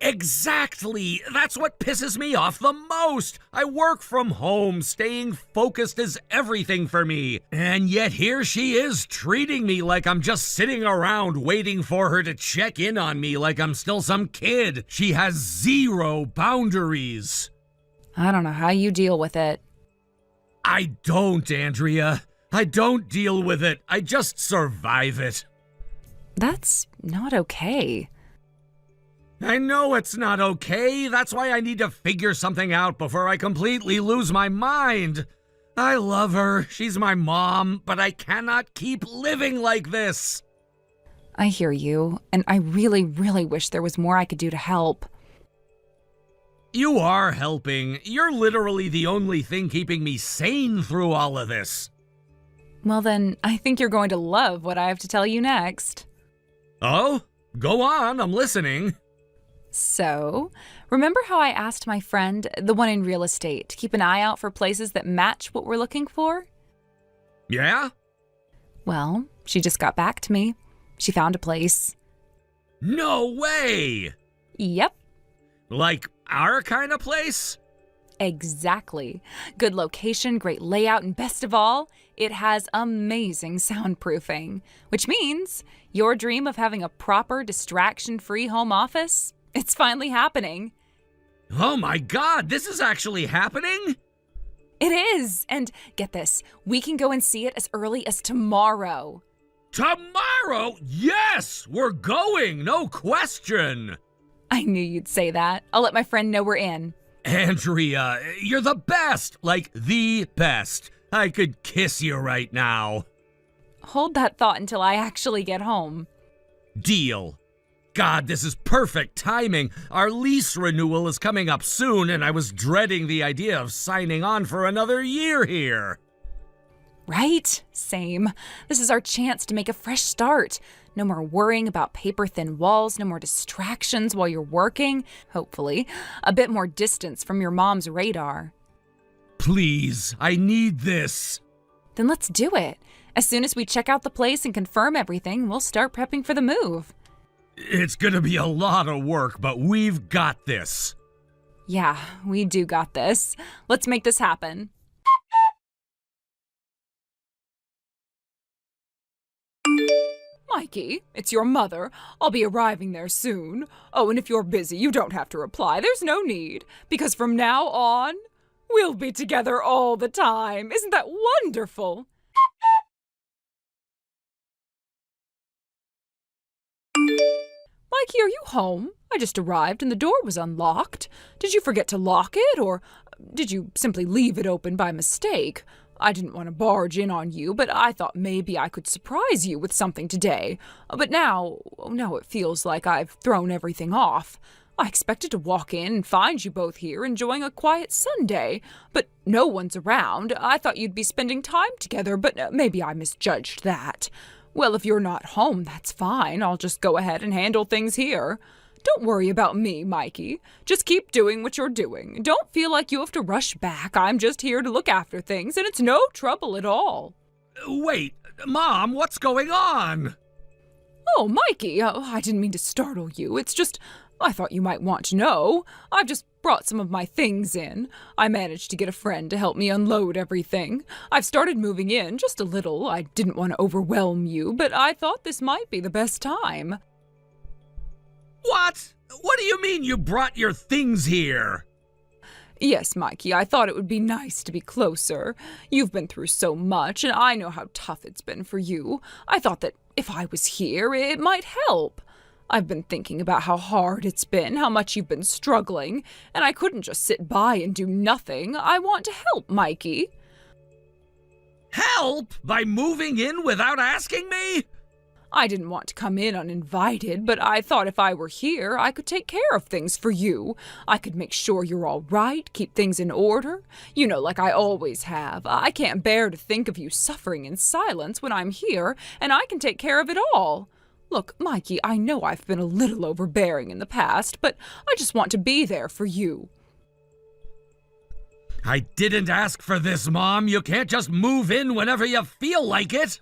Exactly! That's what pisses me off the most! I work from home, staying focused is everything for me. And yet here she is, treating me like I'm just sitting around waiting for her to check in on me like I'm still some kid. She has zero boundaries. I don't know how you deal with it. I don't, Andrea. I don't deal with it. I just survive it. That's not okay. I know it's not okay. That's why I need to figure something out before I completely lose my mind. I love her. She's my mom, but I cannot keep living like this. I hear you, and I really, really wish there was more I could do to help. You are helping. You're literally the only thing keeping me sane through all of this. Well then, I think you're going to love what I have to tell you next. Oh? Go on, I'm listening. So, remember how I asked my friend, the one in real estate, to keep an eye out for places that match what we're looking for? Yeah? Well, she just got back to me. She found a place. No way! Yep. Like our kind of place? Exactly. Good location, great layout, and best of all, it has amazing soundproofing. Which means your dream of having a proper distraction-free home office, it's finally happening. Oh my God, this is actually happening? It is! And get this, we can go and see it as early as tomorrow. Tomorrow? Yes! We're going, no question! I knew you'd say that. I'll let my friend know we're in. Andrea, you're the best! Like, the best. I could kiss you right now. Hold that thought until I actually get home. Deal. God, this is perfect timing. Our lease renewal is coming up soon, and I was dreading the idea of signing on for another year here. Right? Same. This is our chance to make a fresh start. No more worrying about paper-thin walls, no more distractions while you're working, hopefully. A bit more distance from your mom's radar. Please, I need this. Then let's do it. As soon as we check out the place and confirm everything, we'll start prepping for the move. It's gonna be a lot of work, but we've got this. Yeah, we do got this. Let's make this happen. Mikey, it's your mother. I'll be arriving there soon. Oh, and if you're busy, you don't have to reply. There's no need. Because from now on, we'll be together all the time. Isn't that wonderful? Mikey, are you home? I just arrived and the door was unlocked. Did you forget to lock it, or did you simply leave it open by mistake? I didn't want to barge in on you, but I thought maybe I could surprise you with something today. But now it feels like I've thrown everything off. I expected to walk in and find you both here enjoying a quiet Sunday, but no one's around. I thought you'd be spending time together, but maybe I misjudged that. Well, if you're not home, that's fine. I'll just go ahead and handle things here. Don't worry about me, Mikey. Just keep doing what you're doing. Don't feel like you have to rush back. I'm just here to look after things, and it's no trouble at all. Wait, Mom, what's going on? Oh, Mikey, I didn't mean to startle you. It's just, I thought you might want to know. I've just brought some of my things in. I managed to get a friend to help me unload everything. I've started moving in just a little. I didn't want to overwhelm you, but I thought this might be the best time. What? What do you mean you brought your things here? Yes, Mikey, I thought it would be nice to be closer. You've been through so much, and I know how tough it's been for you. I thought that if I was here, it might help. I've been thinking about how hard it's been, how much you've been struggling, and I couldn't just sit by and do nothing. I want to help, Mikey. Help? By moving in without asking me? I didn't want to come in uninvited, but I thought if I were here, I could take care of things for you. I could make sure you're all right, keep things in order. You know, like I always have. I can't bear to think of you suffering in silence when I'm here, and I can take care of it all. Look, Mikey, I know I've been a little overbearing in the past, but I just want to be there for you. I didn't ask for this, Mom. You can't just move in whenever you feel like it.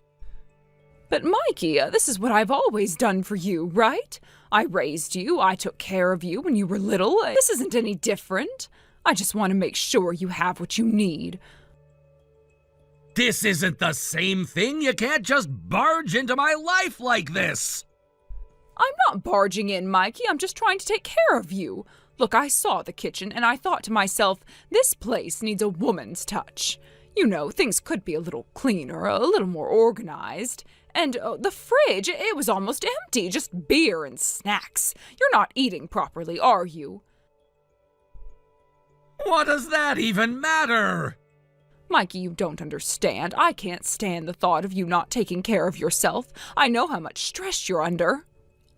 But Mikey, this is what I've always done for you, right? I raised you, I took care of you when you were little. This isn't any different. I just want to make sure you have what you need. This isn't the same thing. You can't just barge into my life like this. I'm not barging in, Mikey. I'm just trying to take care of you. Look, I saw the kitchen and I thought to myself, this place needs a woman's touch. You know, things could be a little cleaner, a little more organized. And the fridge, it was almost empty, just beer and snacks. You're not eating properly, are you? What does that even matter? Mikey, you don't understand. I can't stand the thought of you not taking care of yourself. I know how much stress you're under.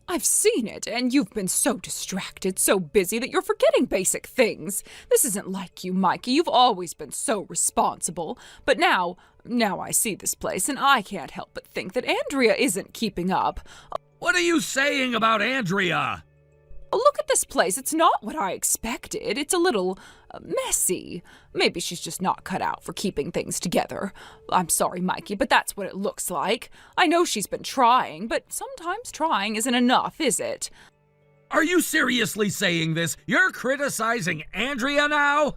I've seen it, and you've been so distracted, so busy that you're forgetting basic things. This isn't like you, Mikey. You've always been so responsible. But now I see this place, and I can't help but think that Andrea isn't keeping up. What are you saying about Andrea? Look at this place. It's not what I expected. It's a little messy. Maybe she's just not cut out for keeping things together. I'm sorry, Mikey, but that's what it looks like. I know she's been trying, but sometimes trying isn't enough, is it? Are you seriously saying this? You're criticizing Andrea now?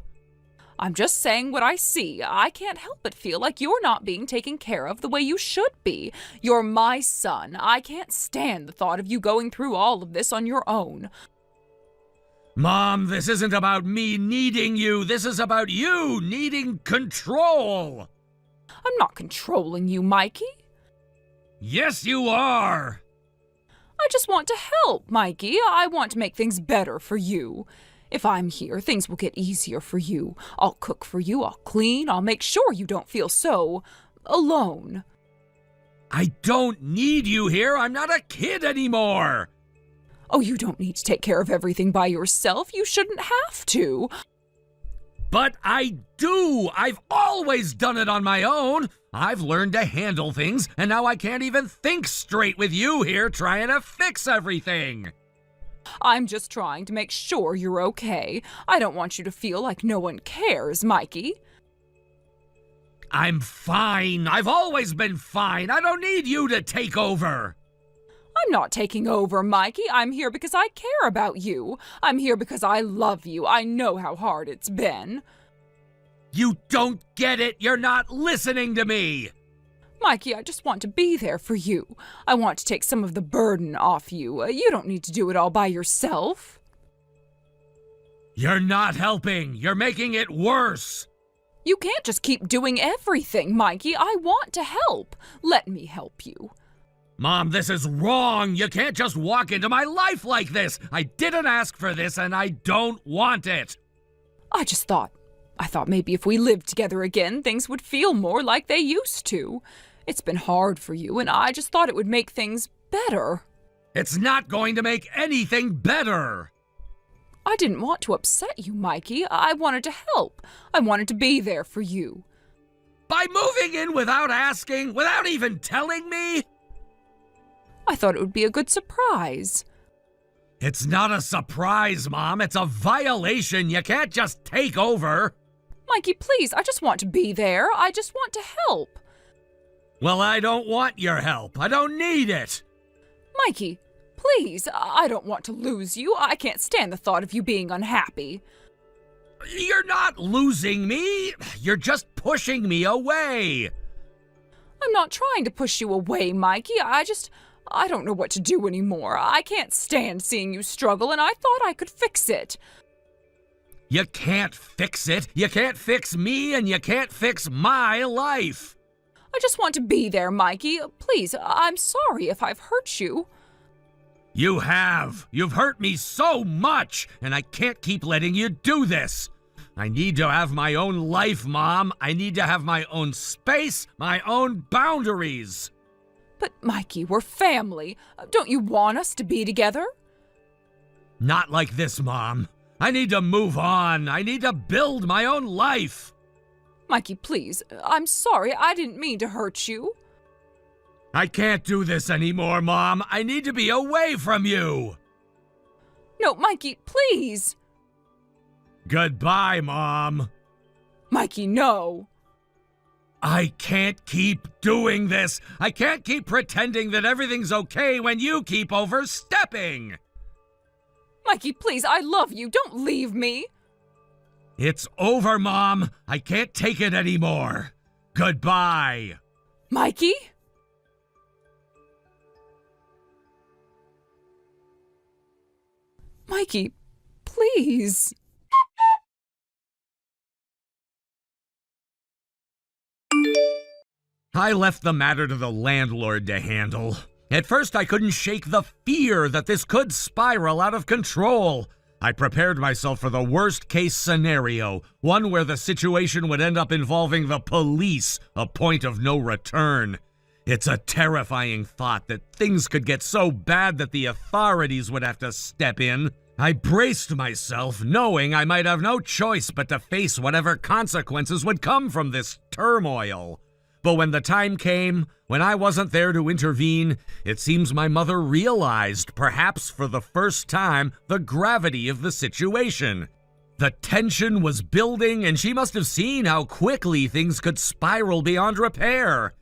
I'm just saying what I see. I can't help but feel like you're not being taken care of the way you should be. You're my son. I can't stand the thought of you going through all of this on your own. Mom, this isn't about me needing you. This is about you needing control. I'm not controlling you, Mikey. Yes, you are. I just want to help, Mikey. I want to make things better for you. If I'm here, things will get easier for you. I'll cook for you, I'll clean, I'll make sure you don't feel so alone. I don't need you here. I'm not a kid anymore. Oh, you don't need to take care of everything by yourself. You shouldn't have to. But I do. I've always done it on my own. I've learned to handle things, and now I can't even think straight with you here trying to fix everything. I'm just trying to make sure you're okay. I don't want you to feel like no one cares, Mikey. I'm fine. I've always been fine. I don't need you to take over. I'm not taking over, Mikey. I'm here because I care about you. I'm here because I love you. I know how hard it's been. You don't get it. You're not listening to me. Mikey, I just want to be there for you. I want to take some of the burden off you. You don't need to do it all by yourself. You're not helping. You're making it worse. You can't just keep doing everything, Mikey. I want to help. Let me help you. Mom, this is wrong. You can't just walk into my life like this. I didn't ask for this, and I don't want it. I thought maybe if we lived together again, things would feel more like they used to. It's been hard for you, and I just thought it would make things better. It's not going to make anything better. I didn't want to upset you, Mikey. I wanted to help. I wanted to be there for you. By moving in without asking, without even telling me? I thought it would be a good surprise. It's not a surprise, Mom. It's a violation. You can't just take over. Mikey, please, I just want to be there. I just want to help. Well, I don't want your help. I don't need it. Mikey, please, I don't want to lose you. I can't stand the thought of you being unhappy. You're not losing me. You're just pushing me away. I'm not trying to push you away, Mikey. I don't know what to do anymore. I can't stand seeing you struggle, and I thought I could fix it. You can't fix it. You can't fix me, and you can't fix my life. I just want to be there, Mikey. Please, I'm sorry if I've hurt you. You have. You've hurt me so much, and I can't keep letting you do this. I need to have my own life, Mom. I need to have my own space, my own boundaries. But, Mikey, we're family. Don't you want us to be together? Not like this, Mom. I need to move on. I need to build my own life. Mikey, please. I'm sorry. I didn't mean to hurt you. I can't do this anymore, Mom. I need to be away from you. No, Mikey, please. Goodbye, Mom. Mikey, no. I can't keep doing this. I can't keep pretending that everything's okay when you keep overstepping. Mikey, please, I love you. Don't leave me. It's over, Mom. I can't take it anymore. Goodbye. Mikey? Mikey, please. I left the matter to the landlord to handle. At first, I couldn't shake the fear that this could spiral out of control. I prepared myself for the worst-case scenario, one where the situation would end up involving the police, a point of no return. It's a terrifying thought that things could get so bad that the authorities would have to step in. I braced myself, knowing I might have no choice but to face whatever consequences would come from this turmoil. But when the time came, when I wasn't there to intervene, it seems my mother realized, perhaps for the first time, the gravity of the situation. The tension was building, and she must have seen how quickly things could spiral beyond repair.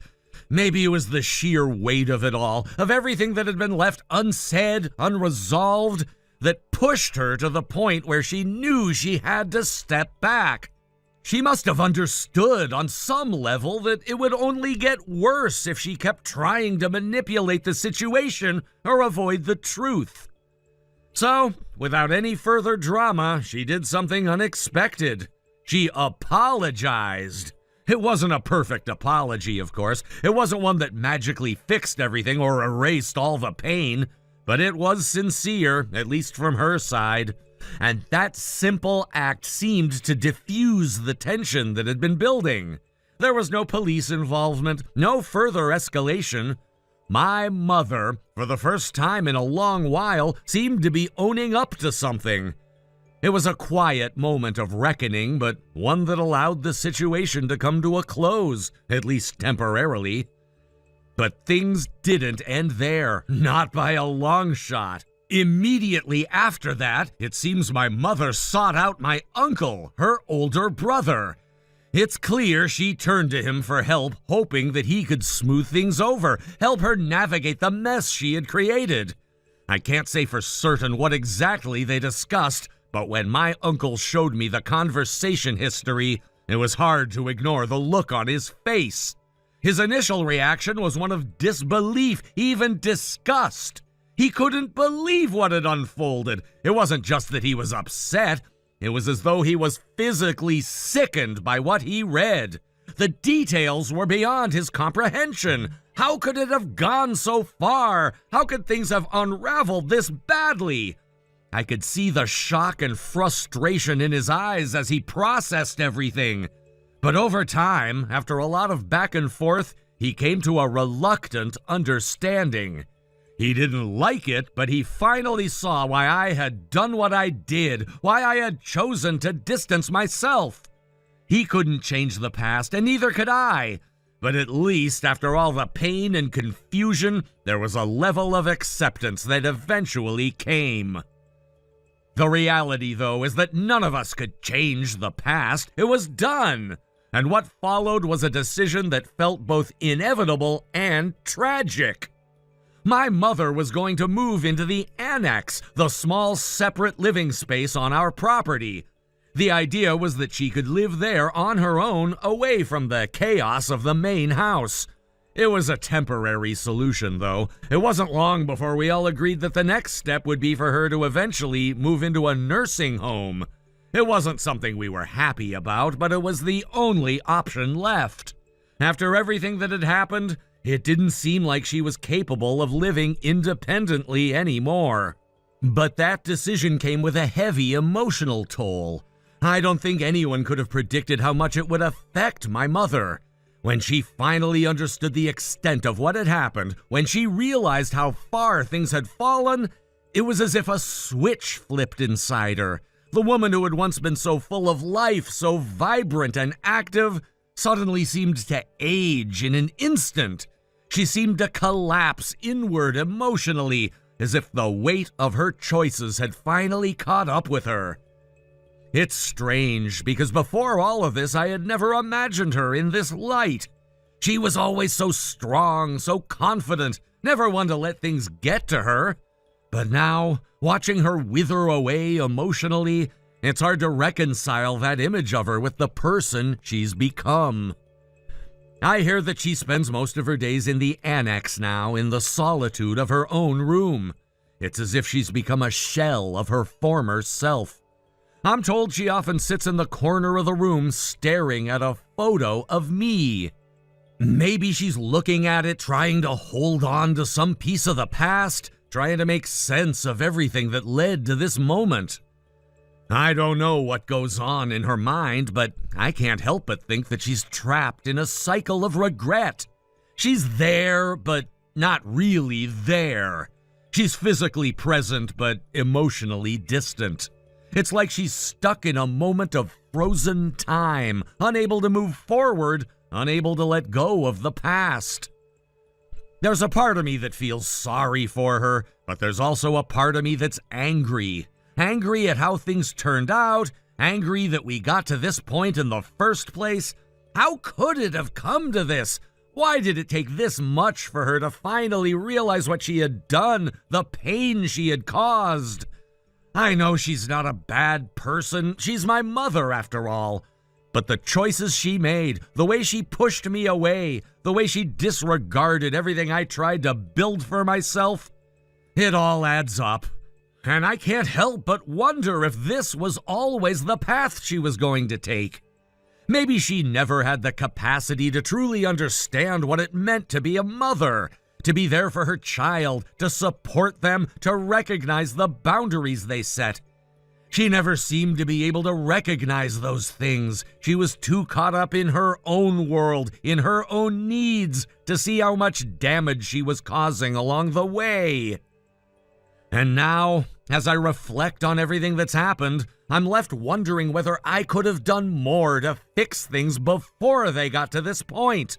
Maybe it was the sheer weight of it all, of everything that had been left unsaid, unresolved, that pushed her to the point where she knew she had to step back. She must have understood on some level that it would only get worse if she kept trying to manipulate the situation or avoid the truth. So, without any further drama, she did something unexpected. She apologized. It wasn't a perfect apology, of course. It wasn't one that magically fixed everything or erased all the pain. But it was sincere, at least from her side. And that simple act seemed to diffuse the tension that had been building. There was no police involvement, no further escalation. My mother, for the first time in a long while, seemed to be owning up to something. It was a quiet moment of reckoning, but one that allowed the situation to come to a close, at least temporarily. But things didn't end there, not by a long shot. Immediately after that, it seems my mother sought out my uncle, her older brother. It's clear she turned to him for help, hoping that he could smooth things over, help her navigate the mess she had created. I can't say for certain what exactly they discussed, but when my uncle showed me the conversation history, it was hard to ignore the look on his face. His initial reaction was one of disbelief, even disgust. He couldn't believe what had unfolded. It wasn't just that he was upset. It was as though he was physically sickened by what he read. The details were beyond his comprehension. How could it have gone so far? How could things have unraveled this badly? I could see the shock and frustration in his eyes as he processed everything. But over time, after a lot of back and forth, he came to a reluctant understanding. He didn't like it, but he finally saw why I had done what I did, why I had chosen to distance myself. He couldn't change the past, and neither could I. But at least, after all the pain and confusion, there was a level of acceptance that eventually came. The reality, though, is that none of us could change the past. It was done. And what followed was a decision that felt both inevitable and tragic. My mother was going to move into the annex, the small separate living space on our property. The idea was that she could live there on her own, away from the chaos of the main house. It was a temporary solution, though. It wasn't long before we all agreed that the next step would be for her to eventually move into a nursing home. It wasn't something we were happy about, but it was the only option left. After everything that had happened, it didn't seem like she was capable of living independently anymore. But that decision came with a heavy emotional toll. I don't think anyone could have predicted how much it would affect my mother. When she finally understood the extent of what had happened, when she realized how far things had fallen, it was as if a switch flipped inside her. The woman who had once been so full of life, so vibrant and active, suddenly seemed to age in an instant. She seemed to collapse inward emotionally, as if the weight of her choices had finally caught up with her. It's strange, because before all of this, I had never imagined her in this light. She was always so strong, so confident, never one to let things get to her. But now, watching her wither away emotionally, it's hard to reconcile that image of her with the person she's become. I hear that she spends most of her days in the annex now, in the solitude of her own room. It's as if she's become a shell of her former self. I'm told she often sits in the corner of the room staring at a photo of me. Maybe she's looking at it, trying to hold on to some piece of the past, trying to make sense of everything that led to this moment. I don't know what goes on in her mind, but I can't help but think that she's trapped in a cycle of regret. She's there, but not really there. She's physically present, but emotionally distant. It's like she's stuck in a moment of frozen time, unable to move forward, unable to let go of the past. There's a part of me that feels sorry for her, but there's also a part of me that's angry. Angry at how things turned out, angry that we got to this point in the first place. How could it have come to this? Why did it take this much for her to finally realize what she had done, the pain she had caused? I know she's not a bad person. She's my mother, after all. But the choices she made, the way she pushed me away, the way she disregarded everything I tried to build for myself, it all adds up. And I can't help but wonder if this was always the path she was going to take. Maybe she never had the capacity to truly understand what it meant to be a mother, to be there for her child, to support them, to recognize the boundaries they set. She never seemed to be able to recognize those things. She was too caught up in her own world, in her own needs, to see how much damage she was causing along the way. And now, as I reflect on everything that's happened, I'm left wondering whether I could have done more to fix things before they got to this point.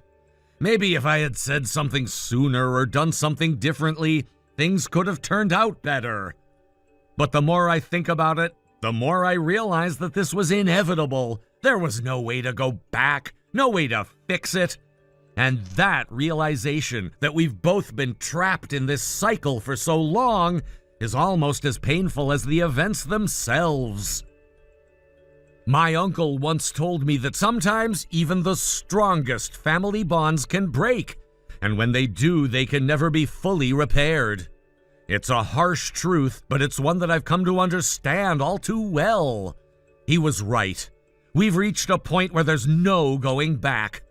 Maybe if I had said something sooner or done something differently, things could have turned out better. But the more I think about it, the more I realize that this was inevitable. There was no way to go back, no way to fix it. And that realization that we've both been trapped in this cycle for so long is almost as painful as the events themselves. My uncle once told me that sometimes even the strongest family bonds can break, and when they do, they can never be fully repaired. It's a harsh truth, but it's one that I've come to understand all too well. He was right. We've reached a point where there's no going back.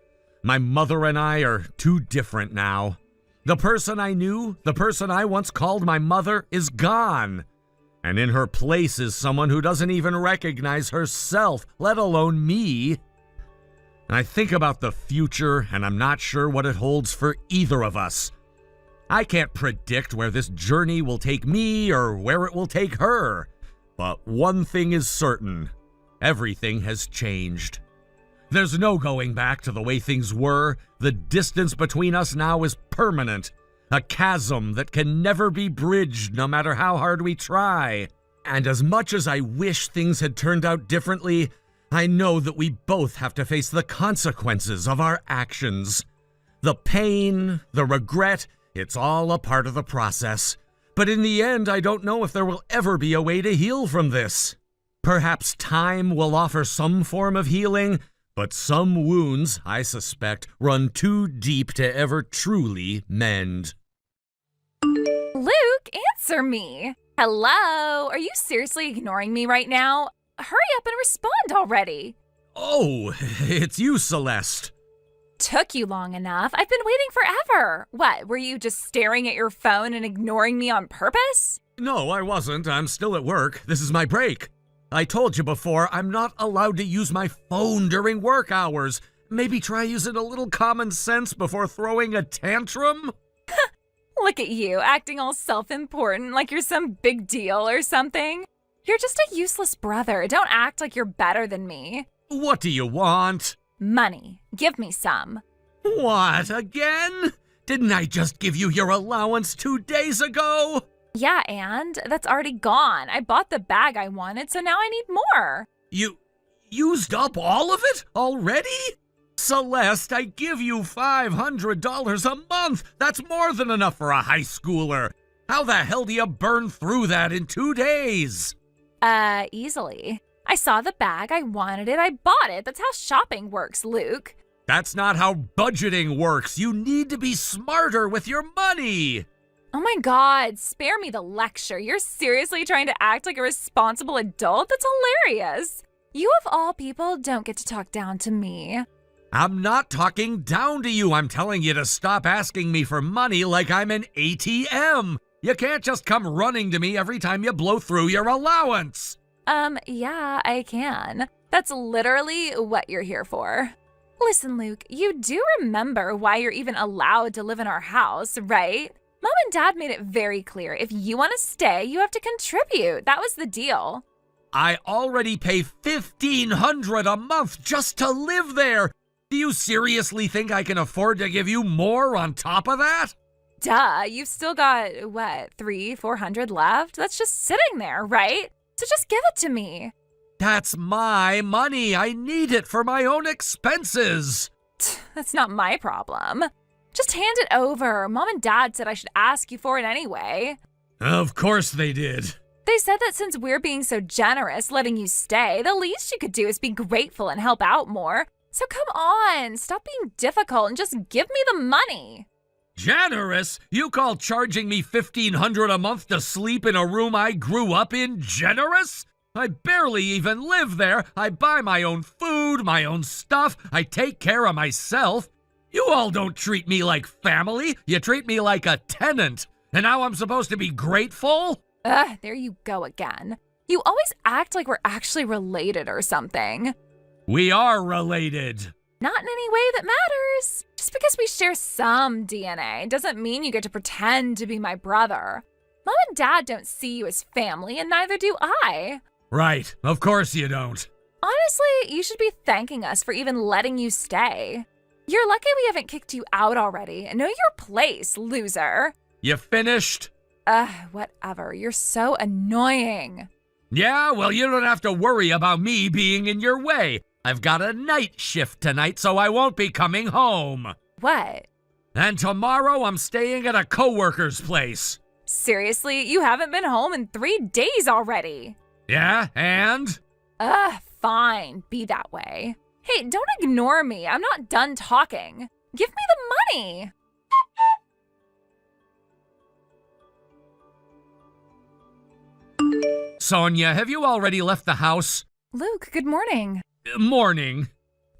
My mother and I are too different now. The person I knew, the person I once called my mother, is gone. And in her place is someone who doesn't even recognize herself, let alone me. I think about the future, and I'm not sure what it holds for either of us. I can't predict where this journey will take me or where it will take her. But one thing is certain. Everything has changed. There's no going back to the way things were. The distance between us now is permanent. A chasm that can never be bridged no matter how hard we try. And as much as I wish things had turned out differently, I know that we both have to face the consequences of our actions. The pain, the regret, it's all a part of the process. But in the end, I don't know if there will ever be a way to heal from this. Perhaps time will offer some form of healing, but some wounds, I suspect, run too deep to ever truly mend. Luke, answer me. Hello? Are you seriously ignoring me right now? Hurry up and respond already. Oh, it's you, Celeste. Took you long enough. I've been waiting forever. What, were you just staring at your phone and ignoring me on purpose? No, I wasn't. I'm still at work. This is my break. I told you before, I'm not allowed to use my phone during work hours. Maybe try using a little common sense before throwing a tantrum? Look at you, acting all self-important like you're some big deal or something. You're just a useless brother. Don't act like you're better than me. What do you want? Money. Give me some. What, again? Didn't I just give you your allowance 2 days ago? Yeah, and that's already gone. I bought the bag I wanted, so now I need more. You used up all of it already? Celeste, I give you $500 a month. That's more than enough for a high schooler. How the hell do you burn through that in 2 days? Easily. I saw the bag, I wanted it, I bought it. That's how shopping works, Luke. That's not how budgeting works. You need to be smarter with your money. Oh my God, spare me the lecture. You're seriously trying to act like a responsible adult? That's hilarious. You of all people don't get to talk down to me. I'm not talking down to you. I'm telling you to stop asking me for money like I'm an ATM. You can't just come running to me every time you blow through your allowance. Yeah, I can. That's literally what you're here for. Listen, Luke, you do remember why you're even allowed to live in our house, right? Mom and Dad made it very clear. If you want to stay, you have to contribute. That was the deal. I already pay $1,500 a month just to live there. Do you seriously think I can afford to give you more on top of that? Duh, you've still got, $300-400 left? That's just sitting there, right? So just give it to me. That's my money. I need it for my own expenses. That's not my problem. Just hand it over. Mom and Dad said I should ask you for it anyway. Of course they did. They said that since we're being so generous, letting you stay, the least you could do is be grateful and help out more. So come on, stop being difficult and just give me the money. Generous? You call charging me $1,500 a month to sleep in a room I grew up in generous? I barely even live there. I buy my own food, my own stuff. I take care of myself. You all don't treat me like family. You treat me like a tenant. And now I'm supposed to be grateful? Ugh, there you go again. You always act like we're actually related or something. We are related. Not in any way that matters. Just because we share some DNA doesn't mean you get to pretend to be my brother. Mom and Dad don't see you as family, and neither do I. Right, of course you don't. Honestly, you should be thanking us for even letting you stay. You're lucky we haven't kicked you out already. Know your place, loser. You finished? Whatever. You're so annoying. Yeah, well, you don't have to worry about me being in your way. I've got a night shift tonight, so I won't be coming home. What? And tomorrow I'm staying at a coworker's place. Seriously, you haven't been home in 3 days already. Yeah, and? Fine. Be that way. Hey, don't ignore me. I'm not done talking. Give me the money. Sonia, have you already left the house? Luke, good morning. Morning.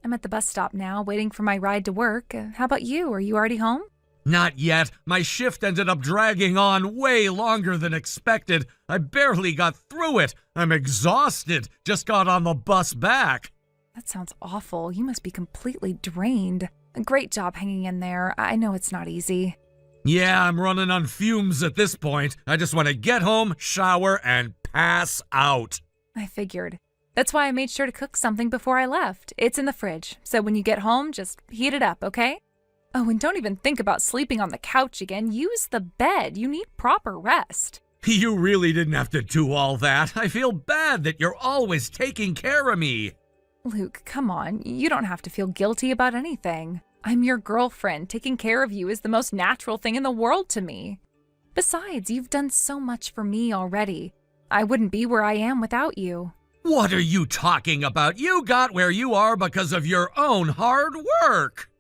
I'm at the bus stop now, waiting for my ride to work. How about you? Are you already home? Not yet. My shift ended up dragging on way longer than expected. I barely got through it. I'm exhausted. Just got on the bus back. That sounds awful. You must be completely drained. Great job hanging in there. I know it's not easy. Yeah, I'm running on fumes at this point. I just want to get home, shower, and pass out. I figured. That's why I made sure to cook something before I left. It's in the fridge, so when you get home, just heat it up, okay? Oh, and don't even think about sleeping on the couch again. Use the bed. You need proper rest. You really didn't have to do all that. I feel bad that you're always taking care of me. Luke, come on. You don't have to feel guilty about anything. I'm your girlfriend. Taking care of you is the most natural thing in the world to me. Besides, you've done so much for me already. I wouldn't be where I am without you. What are you talking about? You got where you are because of your own hard work.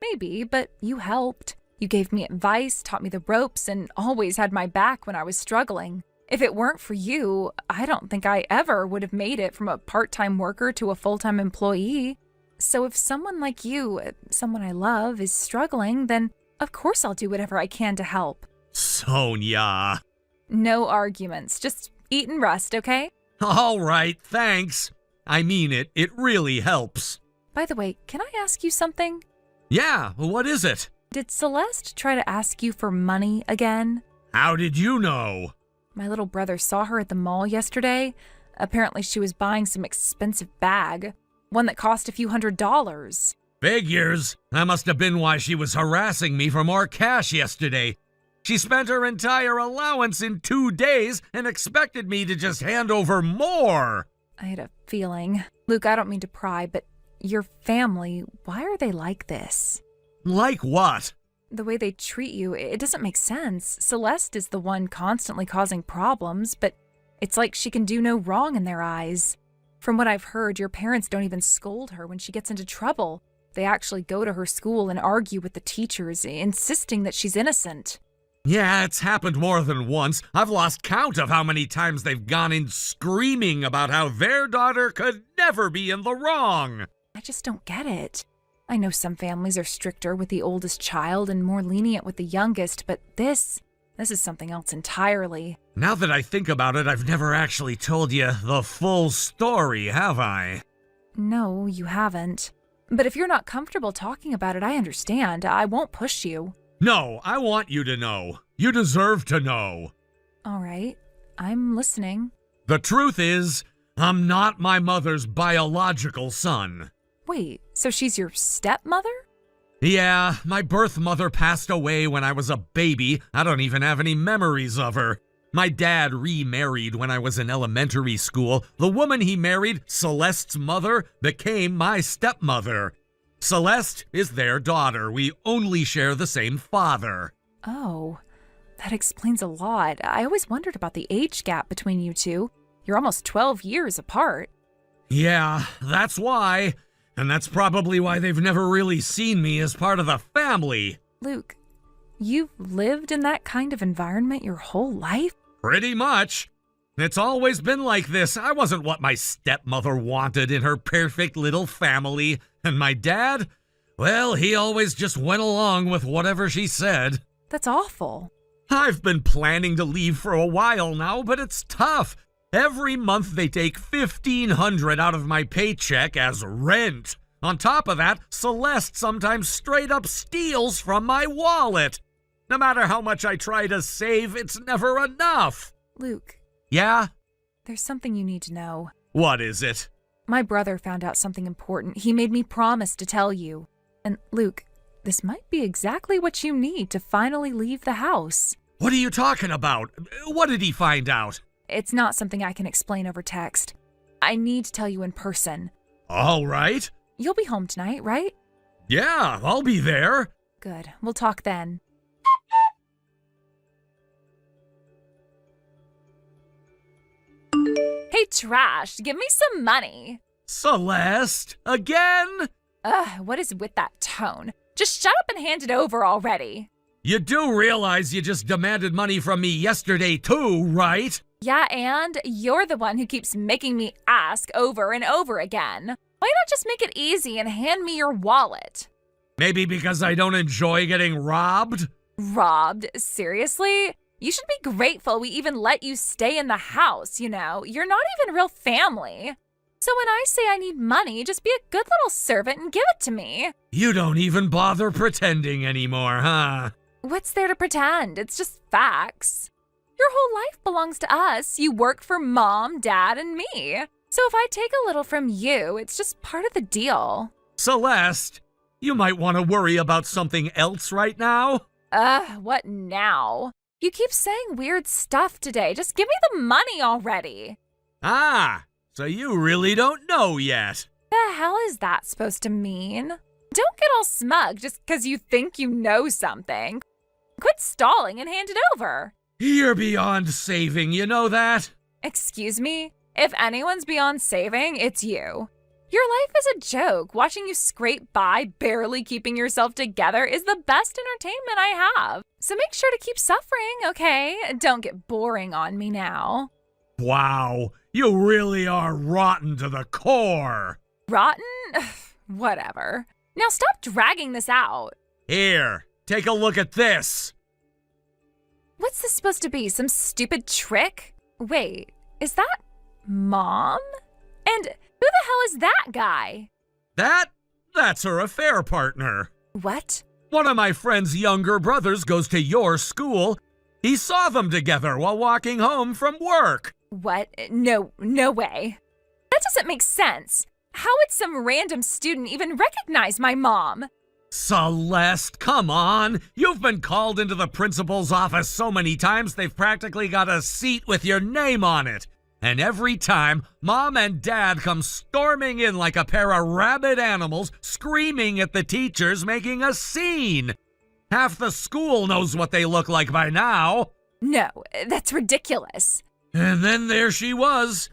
Maybe, but you helped. You gave me advice, taught me the ropes, and always had my back when I was struggling. If it weren't for you, I don't think I ever would have made it from a part-time worker to a full-time employee. So if someone like you, someone I love, is struggling, then of course I'll do whatever I can to help. Sonia. No arguments. Just eat and rest, okay? All right, thanks. I mean it. It really helps. By the way, can I ask you something? Yeah, what is it? Did Celeste try to ask you for money again? How did you know? My little brother saw her at the mall yesterday. Apparently she was buying some expensive bag, one that cost a few $100s. Figures. That must have been why she was harassing me for more cash yesterday. She spent her entire allowance in 2 days and expected me to just hand over more. I had a feeling. Luke, I don't mean to pry, but your family, why are they like this? Like what? The way they treat you, it doesn't make sense. Celeste is the one constantly causing problems, but it's like she can do no wrong in their eyes. From what I've heard, your parents don't even scold her when she gets into trouble. They actually go to her school and argue with the teachers, insisting that she's innocent. Yeah, it's happened more than once. I've lost count of how many times they've gone in screaming about how their daughter could never be in the wrong. I just don't get it. I know some families are stricter with the oldest child and more lenient with the youngest, but this is something else entirely. Now that I think about it, I've never actually told you the full story, have I? No, you haven't. But if you're not comfortable talking about it, I understand. I won't push you. No, I want you to know. You deserve to know. All right, I'm listening. The truth is, I'm not my mother's biological son. Wait, so she's your stepmother? Yeah, my birth mother passed away when I was a baby. I don't even have any memories of her. My dad remarried when I was in elementary school. The woman he married, Celeste's mother, became my stepmother. Celeste is their daughter. We only share the same father. Oh, that explains a lot. I always wondered about the age gap between you two. You're almost 12 years apart. Yeah, that's why. And that's probably why they've never really seen me as part of the family. Luke, you've lived in that kind of environment your whole life? Pretty much. It's always been like this. I wasn't what my stepmother wanted in her perfect little family. And my dad? Well, he always just went along with whatever she said. That's awful. I've been planning to leave for a while now, but it's tough. Every month they take $1,500 out of my paycheck as rent. On top of that, Celeste sometimes straight up steals from my wallet. No matter how much I try to save, it's never enough. Luke, Yeah? there's something you need to know. What is it? My brother found out something important. He made me promise to tell you. And Luke, this might be exactly what you need to finally leave the house. What are you talking about? What did he find out? It's not something I can explain over text. I need to tell you in person. All right. You'll be home tonight, right? Yeah, I'll be there. Good. We'll talk then. Hey, Trash, give me some money. Celeste? Again? Ugh, what is with that tone? Just shut up and hand it over already. You do realize you just demanded money from me yesterday too, right? Yeah, and you're the one who keeps making me ask over and over again. Why not just make it easy and hand me your wallet? Maybe because I don't enjoy getting robbed? Robbed? Seriously? You should be grateful we even let you stay in the house, you know? You're not even real family. So when I say I need money, just be a good little servant and give it to me. You don't even bother pretending anymore, huh? What's there to pretend? It's just facts. Your whole life belongs to us. You work for Mom, Dad, and me. So if I take a little from you, it's just part of the deal. Celeste, you might want to worry about something else right now. What now? You keep saying weird stuff today. Just give me the money already. Ah, so you really don't know yet. The hell is that supposed to mean? Don't get all smug just because you think you know something. Quit stalling and hand it over. You're beyond saving, you know that? Excuse me? If anyone's beyond saving, it's you. Your life is a joke. Watching you scrape by, barely keeping yourself together, is the best entertainment I have. So make sure to keep suffering, okay? Don't get boring on me now. Wow, you really are rotten to the core. Rotten? Whatever. Now stop dragging this out. Here, take a look at this. What's this supposed to be? Some stupid trick? Wait, is that Mom? And who the hell is that guy? That's her affair partner. What? One of my friend's younger brothers goes to your school. He saw them together while walking home from work. What? No way. That doesn't make sense. How would some random student even recognize my mom? Celeste, come on. You've been called into the principal's office so many times they've practically got a seat with your name on it. And every time, Mom and Dad come storming in like a pair of rabid animals, screaming at the teachers, making a scene. Half the school knows what they look like by now. No, that's ridiculous. And then there she was,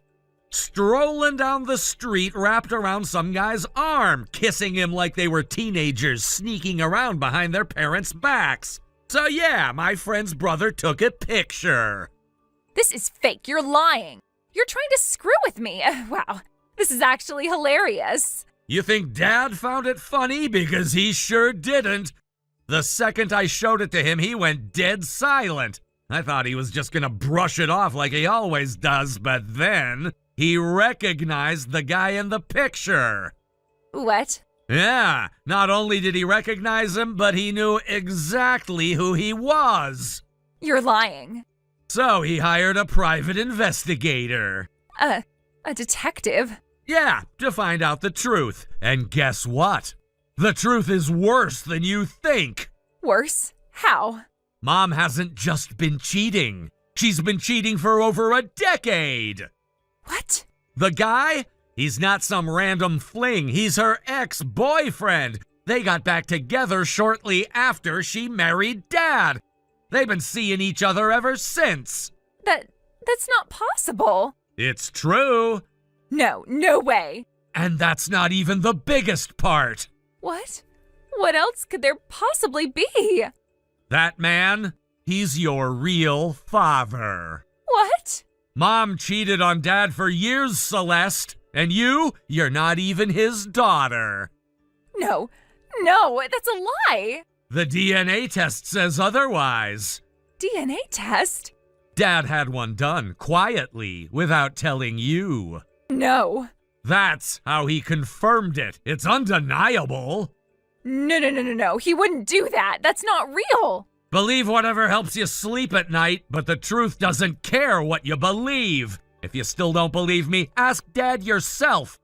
strolling down the street wrapped around some guy's arm, kissing him like they were teenagers sneaking around behind their parents' backs. So yeah, my friend's brother took a picture. This is fake. You're lying. You're trying to screw with me. Wow, this is actually hilarious. You think Dad found it funny? Because he sure didn't. The second I showed it to him, he went dead silent. I thought he was just gonna brush it off like he always does, but then he recognized the guy in the picture. What? Yeah, not only did he recognize him, but he knew exactly who he was. You're lying. So he hired a private investigator. A detective? Yeah, to find out the truth. And guess what? The truth is worse than you think. Worse? How? Mom hasn't just been cheating. She's been cheating for over a decade. What? The guy? He's not some random fling. He's her ex-boyfriend. They got back together shortly after she married Dad. They've been seeing each other ever since. That's not possible. It's true. No way. And that's not even the biggest part. What? What else could there possibly be? That man, he's your real father. What? Mom cheated on Dad for years, Celeste. And you're not even his daughter. No, that's a lie. The DNA test says otherwise. DNA test? Dad had one done, quietly, without telling you. No. That's how he confirmed it. It's undeniable. No. He wouldn't do that. That's not real. Believe whatever helps you sleep at night, but the truth doesn't care what you believe. If you still don't believe me, ask Dad yourself.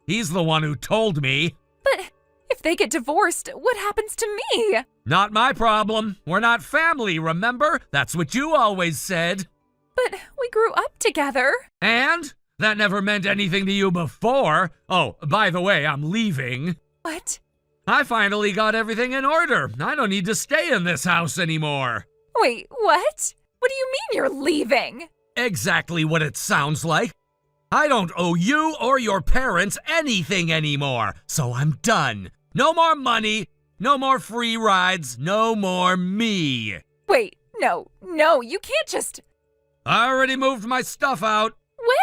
He's the one who told me. But if they get divorced, what happens to me? Not my problem. We're not family, remember? That's what you always said. But we grew up together. And? That never meant anything to you before. Oh, by the way, I'm leaving. What? I finally got everything in order. I don't need to stay in this house anymore. Wait, what? What do you mean you're leaving? Exactly what it sounds like. I don't owe you or your parents anything anymore, so I'm done. No more money, no more free rides, no more me. Wait, no, you can't just... I already moved my stuff out.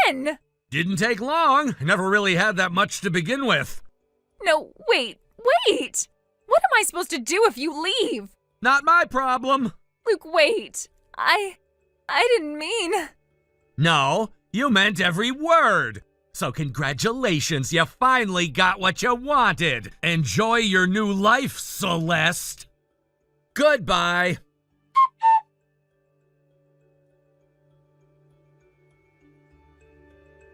When? Didn't take long. I never really had that much to begin with. No, wait. What am I supposed to do if you leave? Not my problem. Luke, wait. I didn't mean... No, you meant every word. So congratulations, you finally got what you wanted. Enjoy your new life, Celeste. Goodbye.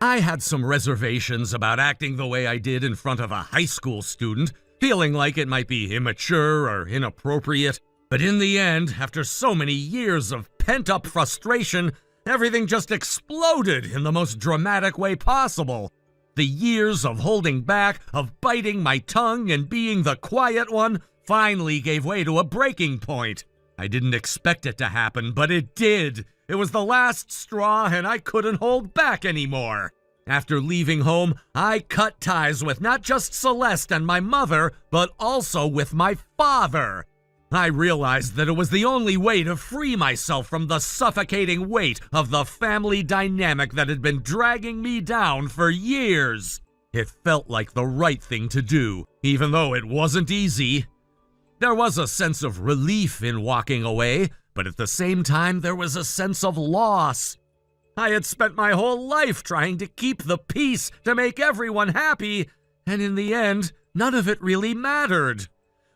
I had some reservations about acting the way I did in front of a high school student, feeling like it might be immature or inappropriate. But in the end, after so many years of pent-up frustration, everything just exploded in the most dramatic way possible. The years of holding back, of biting my tongue and being the quiet one, finally gave way to a breaking point. I didn't expect it to happen, but it did. It was the last straw, and I couldn't hold back anymore. After leaving home, I cut ties with not just Celeste and my mother, but also with my father. I realized that it was the only way to free myself from the suffocating weight of the family dynamic that had been dragging me down for years. It felt like the right thing to do, even though it wasn't easy. There was a sense of relief in walking away, but at the same time there was a sense of loss. I had spent my whole life trying to keep the peace, to make everyone happy, and in the end, none of it really mattered.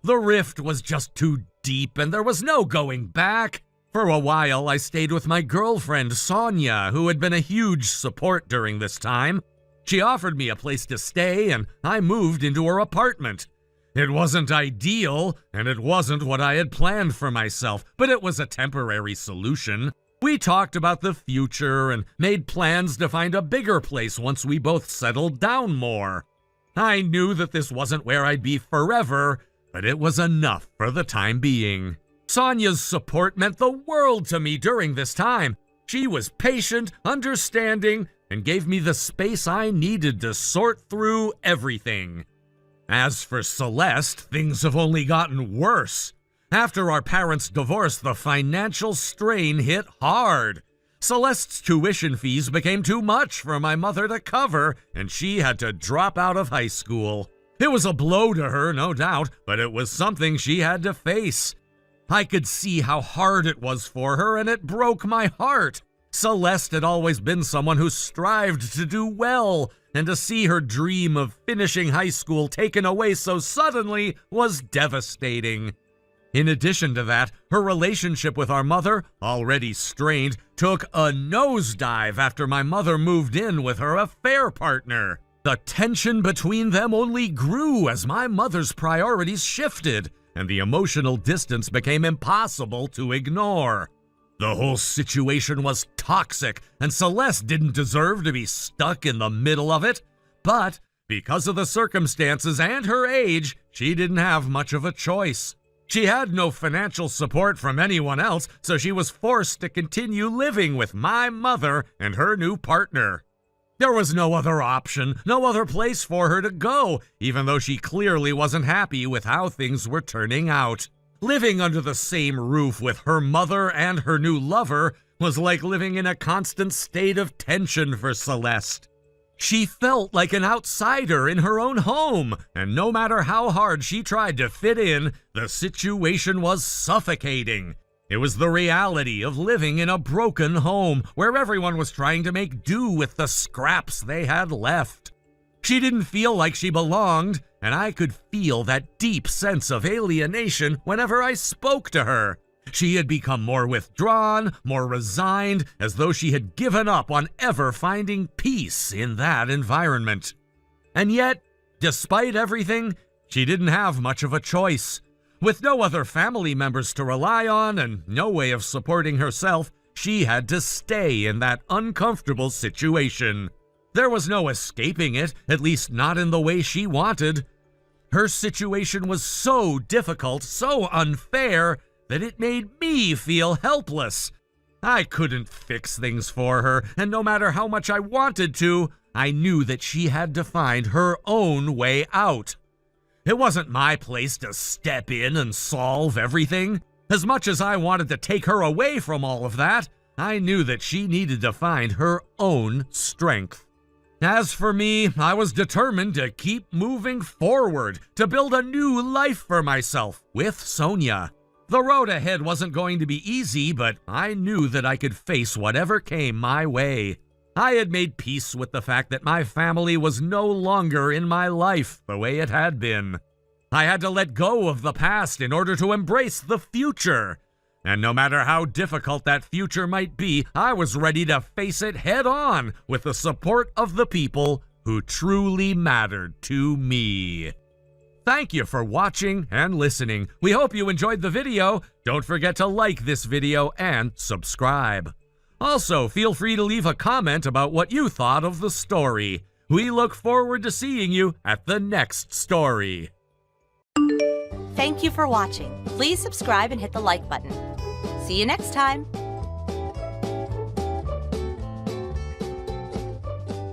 The rift was just too deep, and there was no going back. For a while, I stayed with my girlfriend, Sonia, who had been a huge support during this time. She offered me a place to stay, and I moved into her apartment. It wasn't ideal, and it wasn't what I had planned for myself, but it was a temporary solution. We talked about the future and made plans to find a bigger place once we both settled down more. I knew that this wasn't where I'd be forever, but it was enough for the time being. Sonia's support meant the world to me during this time. She was patient, understanding, and gave me the space I needed to sort through everything. As for Celeste, things have only gotten worse. After our parents' divorce, the financial strain hit hard. Celeste's tuition fees became too much for my mother to cover, and she had to drop out of high school. It was a blow to her, no doubt, but it was something she had to face. I could see how hard it was for her, and it broke my heart. Celeste had always been someone who strived to do well, and to see her dream of finishing high school taken away so suddenly was devastating. In addition to that, her relationship with our mother, already strained, took a nosedive after my mother moved in with her affair partner. The tension between them only grew as my mother's priorities shifted, and the emotional distance became impossible to ignore. The whole situation was toxic, and Celeste didn't deserve to be stuck in the middle of it. But because of the circumstances and her age, she didn't have much of a choice. She had no financial support from anyone else, so she was forced to continue living with my mother and her new partner. There was no other option, no other place for her to go, even though she clearly wasn't happy with how things were turning out. Living under the same roof with her mother and her new lover was like living in a constant state of tension for Celeste. She felt like an outsider in her own home, and no matter how hard she tried to fit in, the situation was suffocating. It was the reality of living in a broken home where everyone was trying to make do with the scraps they had left. She didn't feel like she belonged, and I could feel that deep sense of alienation whenever I spoke to her. She had become more withdrawn, more resigned, as though she had given up on ever finding peace in that environment. And yet, despite everything, she didn't have much of a choice. With no other family members to rely on and no way of supporting herself, she had to stay in that uncomfortable situation. There was no escaping it, at least not in the way she wanted. Her situation was so difficult, so unfair, that it made me feel helpless. I couldn't fix things for her, and no matter how much I wanted to, I knew that she had to find her own way out. It wasn't my place to step in and solve everything. As much as I wanted to take her away from all of that, I knew that she needed to find her own strength. As for me, I was determined to keep moving forward, to build a new life for myself with Sonia. The road ahead wasn't going to be easy, but I knew that I could face whatever came my way. I had made peace with the fact that my family was no longer in my life the way it had been. I had to let go of the past in order to embrace the future. And no matter how difficult that future might be, I was ready to face it head on with the support of the people who truly mattered to me. Thank you for watching and listening. We hope you enjoyed the video. Don't forget to like this video and subscribe. Also, feel free to leave a comment about what you thought of the story. We look forward to seeing you at the next story. Thank you for watching. Please subscribe and hit the like button. See you next time.